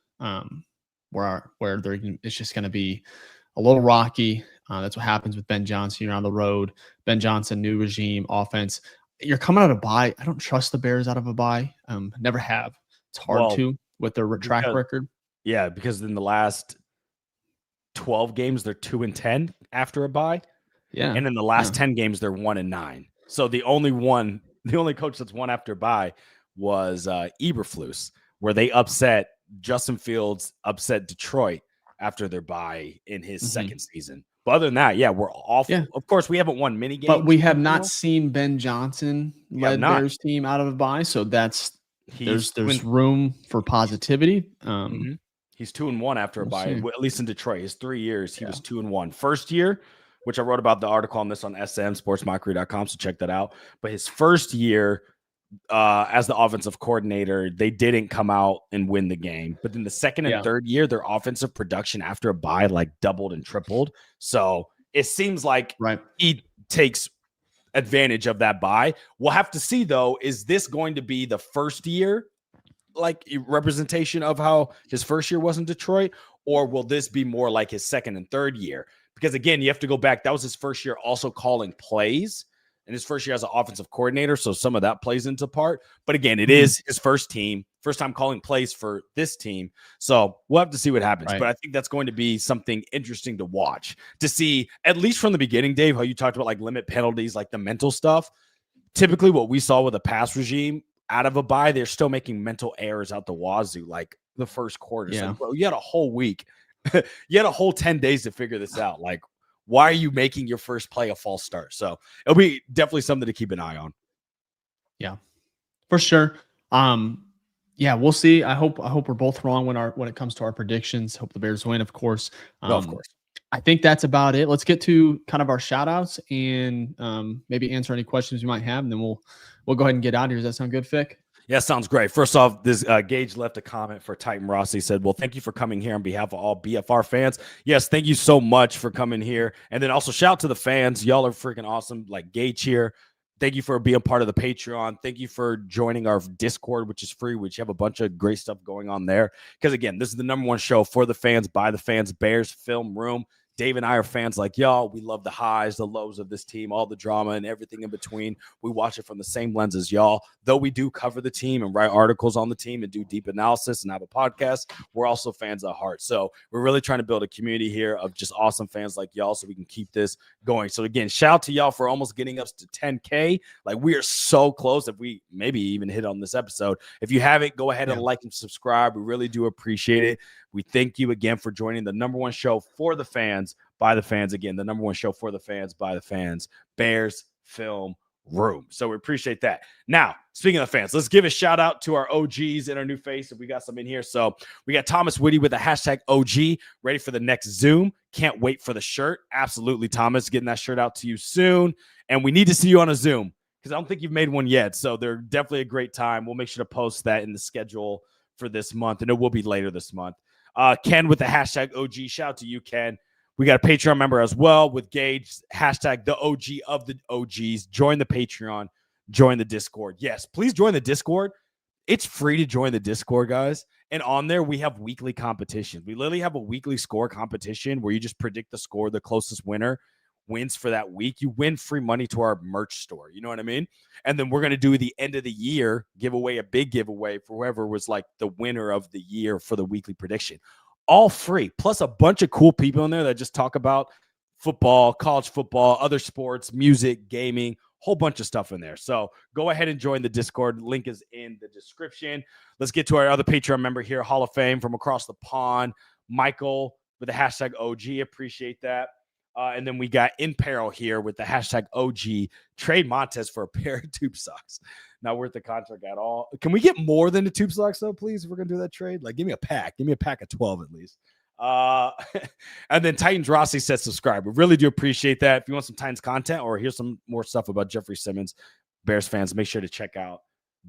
where it's just gonna be a little rocky. That's what happens with Ben Johnson. You're on the road. Ben Johnson, new regime, offense. You're coming out of a bye. I don't trust the Bears out of a bye. Never have. It's hard to with their track record. Yeah, because in the last 12 games, they're 2-10 after a bye. Yeah. And in the last 10 games, they're 1-9. So the only coach that's won after a bye was Eberflus, where they upset Justin Fields, upset Detroit after their bye in his second season. But other than that, yeah, we're off. Yeah. Of course, we haven't won many games. But we have not seen Ben Johnson led Bears team out of a bye. So there's room for positivity. He's 2-1 after a bye, see. at least in Detroit. His 3 years, he Yeah. was 2-1. First year, which I wrote about the article on this on smsportsmockery.com, so check that out. But his first year as the offensive coordinator, they didn't come out and win the game. But then the second and third year, their offensive production after a bye like doubled and tripled. So it seems like he takes advantage of that bye. We'll have to see, though, is this going to be the first year like representation of how his first year was in Detroit, or will this be more like his second and third year? Because again, you have to go back. That was his first year also calling plays and his first year as an offensive coordinator. So some of that plays into part, but again, it is his first time calling plays for this team. So we'll have to see what happens, but I think that's going to be something interesting to watch, to see at least from the beginning, Dave, how you talked about like limit penalties, like the mental stuff. Typically what we saw with a pass regime out of a bye, they're still making mental errors out the wazoo, like the first quarter. Yeah. So, bro, you had a whole week. You had a whole 10 days to figure this out. Like, why are you making your first play a false start? So it'll be definitely something to keep an eye on. Yeah, for sure. Yeah, we'll see. I hope we're both wrong when it comes to our predictions. Hope the Bears win, of course. Of course. I think that's about it. Let's get to kind of our shout outs and maybe answer any questions you might have, and then we'll go ahead and get out of here. Does that sound good, Fick? Yeah, sounds great. First off, this Gage left a comment for Titan Rossi. Said, well, thank you for coming here on behalf of all BFR fans. Yes, thank you so much for coming here. And then also shout out to the fans. Y'all are freaking awesome. Like Gage here. Thank you for being part of the Patreon. Thank you for joining our Discord, which is free, which you have a bunch of great stuff going on there. Because, again, this is the #1 show for the fans, by the fans, Bears Film Room. Dave and I are fans like y'all. We love the highs, the lows of this team, all the drama and everything in between. We watch it from the same lens as y'all. Though we do cover the team and write articles on the team and do deep analysis and have a podcast, we're also fans at heart. So we're really trying to build a community here of just awesome fans like y'all so we can keep this going. So again, shout out to y'all for almost getting us to 10K. Like, we are so close. If we maybe even hit on this episode, if you haven't, go ahead and like and subscribe. We really do appreciate it. We thank you again for joining the #1 show for the fans, by the fans. Again, the #1 show for the fans, by the fans, Bears Film Room. So we appreciate that. Now, speaking of fans, let's give a shout out to our OGs and our new face. If we got some in here. So we got Thomas Whitty with the #OG, ready for the next Zoom. Can't wait for the shirt. Absolutely, Thomas, getting that shirt out to you soon. And we need to see you on a Zoom, because I don't think you've made one yet. So they're definitely a great time. We'll make sure to post that in the schedule for this month, and it will be later this month. Ken with the #OG. Shout out to you, Ken. We got a Patreon member as well with Gage, the OG of the OGs. Join the Patreon, join the Discord. Yes, please join the Discord. It's free to join the Discord, guys. And on there, we have weekly competitions. We literally have a weekly score competition where you just predict the score. The closest winner wins for that week. You win free money to our merch store. You know what I mean? And then we're going to do the end of the year giveaway, a big giveaway for whoever was like the winner of the year for the weekly prediction. All free, plus a bunch of cool people in there that just talk about football, college football, other sports, music, gaming, whole bunch of stuff in there. So go ahead and join the Discord. Link is in the description. Let's get to our other Patreon member here, Hall of Fame from across the pond, Michael with the #OG. Appreciate that. And then we got In Peril here with the #OG. Trade Montez for a pair of tube socks. Not worth the contract at all. Can we get more than the tube socks, though, please, if we're going to do that trade? Like, give me a pack. Give me a pack of 12 at least. And then Titans Rossi says subscribe. We really do appreciate that. If you want some Titans content or hear some more stuff about Jeffrey Simmons, Bears fans, make sure to check out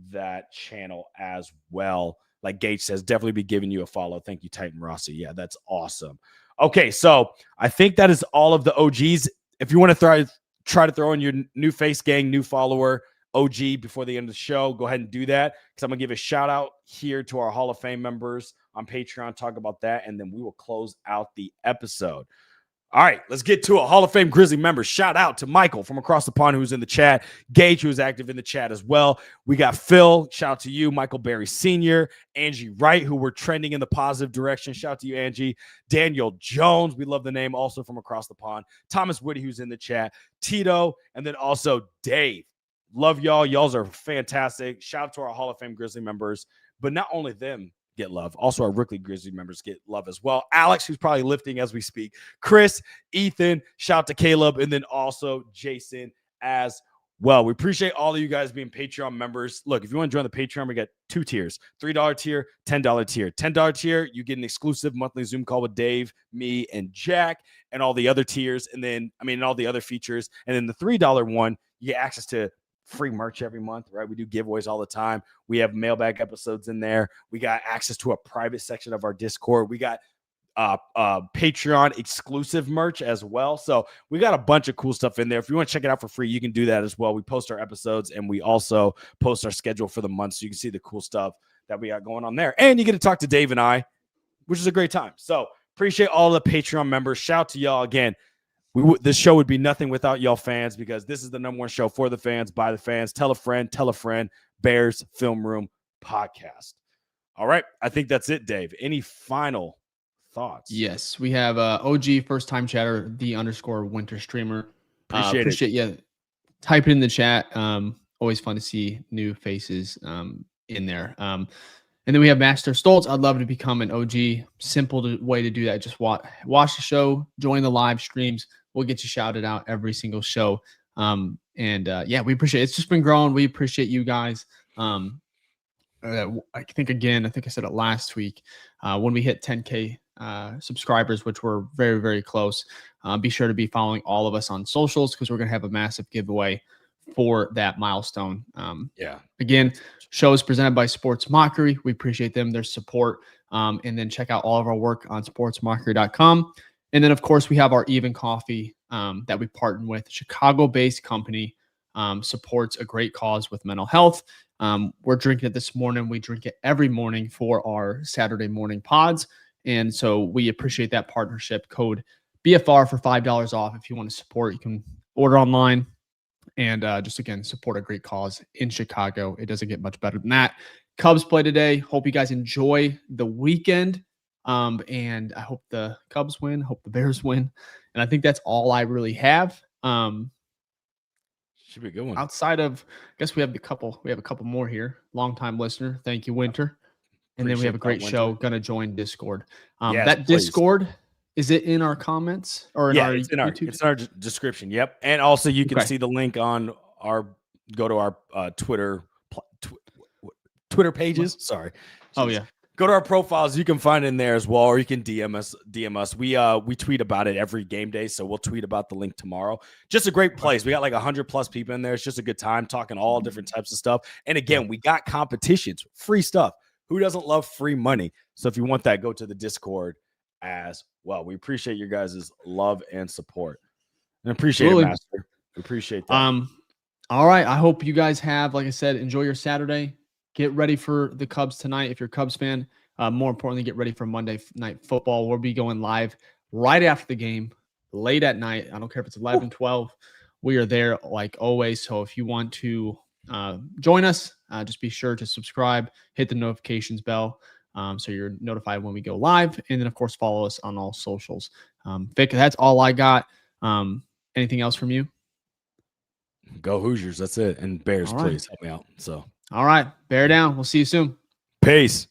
that channel as well. Like Gage says, definitely be giving you a follow. Thank you, Titan Rossi. Yeah, that's awesome. Okay, so I think that is all of the OGs. If you want to try to throw in your new face gang, new follower, OG before the end of the show, go ahead and do that, because I'm going to give a shout out here to our Hall of Fame members on Patreon, talk about that, and then we will close out the episode. All right, let's get to a Hall of Fame Grizzly member. Shout out to Michael from across the pond who's in the chat. Gage, who's active in the chat as well. We got Phil. Shout out to you. Michael Berry Sr. Angie Wright, who we're trending in the positive direction. Shout out to you, Angie. Daniel Jones. We love the name, also from across the pond. Thomas Whitty, who's in the chat. Tito, and then also Dave. Love y'all. Y'all are fantastic. Shout out to our Hall of Fame Grizzly members. But not only them get love, also our Rookley Grizzly members get love as well. Alex, who's probably lifting as we speak. Chris, Ethan, shout out to Caleb, and then also Jason as Well, we appreciate all of you guys being Patreon members. Look, if you want to join the Patreon, we got 2 tiers, $3 tier, $10 tier. $10 tier, you get an exclusive monthly Zoom call with Dave, me, and Jack, and all the other tiers. And then, all the other features. And then the $3 one, you get access to free merch every month, right? We do giveaways all the time. We have mailbag episodes in there. We got access to a private section of our Discord. We got Patreon exclusive merch as well. So we got a bunch of cool stuff in there. If you want to check it out for free, you can do that as well. We post our episodes and we also post our schedule for the month, so you can see the cool stuff that we got going on there. And you get to talk to Dave and I, which is a great time. So appreciate all the Patreon members. Shout out to y'all again. This show would be nothing without y'all fans, because this is the #1 show for the fans, by the fans. Tell a friend, Bears Film Room podcast. All right. I think that's it, Dave. Any final thoughts? Yes, we have OG first time chatter, _winter streamer. Appreciate you. Type it in the chat. Always fun to see new faces in there. And then we have Master Stoltz. I'd love to become an OG. Simple way to do that. Just watch the show, join the live streams. We'll get you shouted out every single show. Yeah, we appreciate it. It's just been growing. We appreciate you guys. I think I said it last week, when we hit 10K subscribers, which we're very, very close. Be sure to be following all of us on socials, because we're going to have a massive giveaway for that milestone. Again, show is presented by Sports Mockery. We appreciate them, their support. And then check out all of our work on sportsmockery.com. And then, of course, we have our Even Coffee that we partner with. Chicago-based company, supports a great cause with mental health. We're drinking it this morning. We drink it every morning for our Saturday morning pods. And so we appreciate that partnership. Code BFR for $5 off. If you want to support, you can order online and just, again, support a great cause in Chicago. It doesn't get much better than that. Cubs play today. Hope you guys enjoy the weekend. And I hope the Cubs win. Hope the Bears win. And I think that's all I really have. Should be a good one. Outside of, I guess we have a couple more here. Longtime listener. Thank you, Winter. And then we have a great show. Gonna join Discord. That please. Discord, is it in our comments or in our it's in YouTube? It's in our description. Yep. And also you can see the link on go to our Twitter pages. Sorry. Oh yeah. Go to our profiles. You can find it in there as well, or you can DM us. We tweet about it every game day, so we'll tweet about the link tomorrow. Just a great place. We got like 100+ people in there. It's just a good time talking all different types of stuff. And again, we got competitions, free stuff. Who doesn't love free money? So if you want that, go to the Discord as well. We appreciate your guys' love and support. And appreciate it, Master. We appreciate that. All right. I hope you guys have, like I said, enjoy your Saturday. Get ready for the Cubs tonight if you're a Cubs fan. More importantly, get ready for Monday Night Football. We'll be going live right after the game, late at night. I don't care if it's 11, 12. We are there like always. So if you want to join us, just be sure to subscribe, hit the notifications bell so you're notified when we go live. And then, of course, follow us on all socials. Vic, that's all I got. Anything else from you? Go Hoosiers. That's it. And Bears, please help me out. So. All right. Bear down. We'll see you soon. Peace.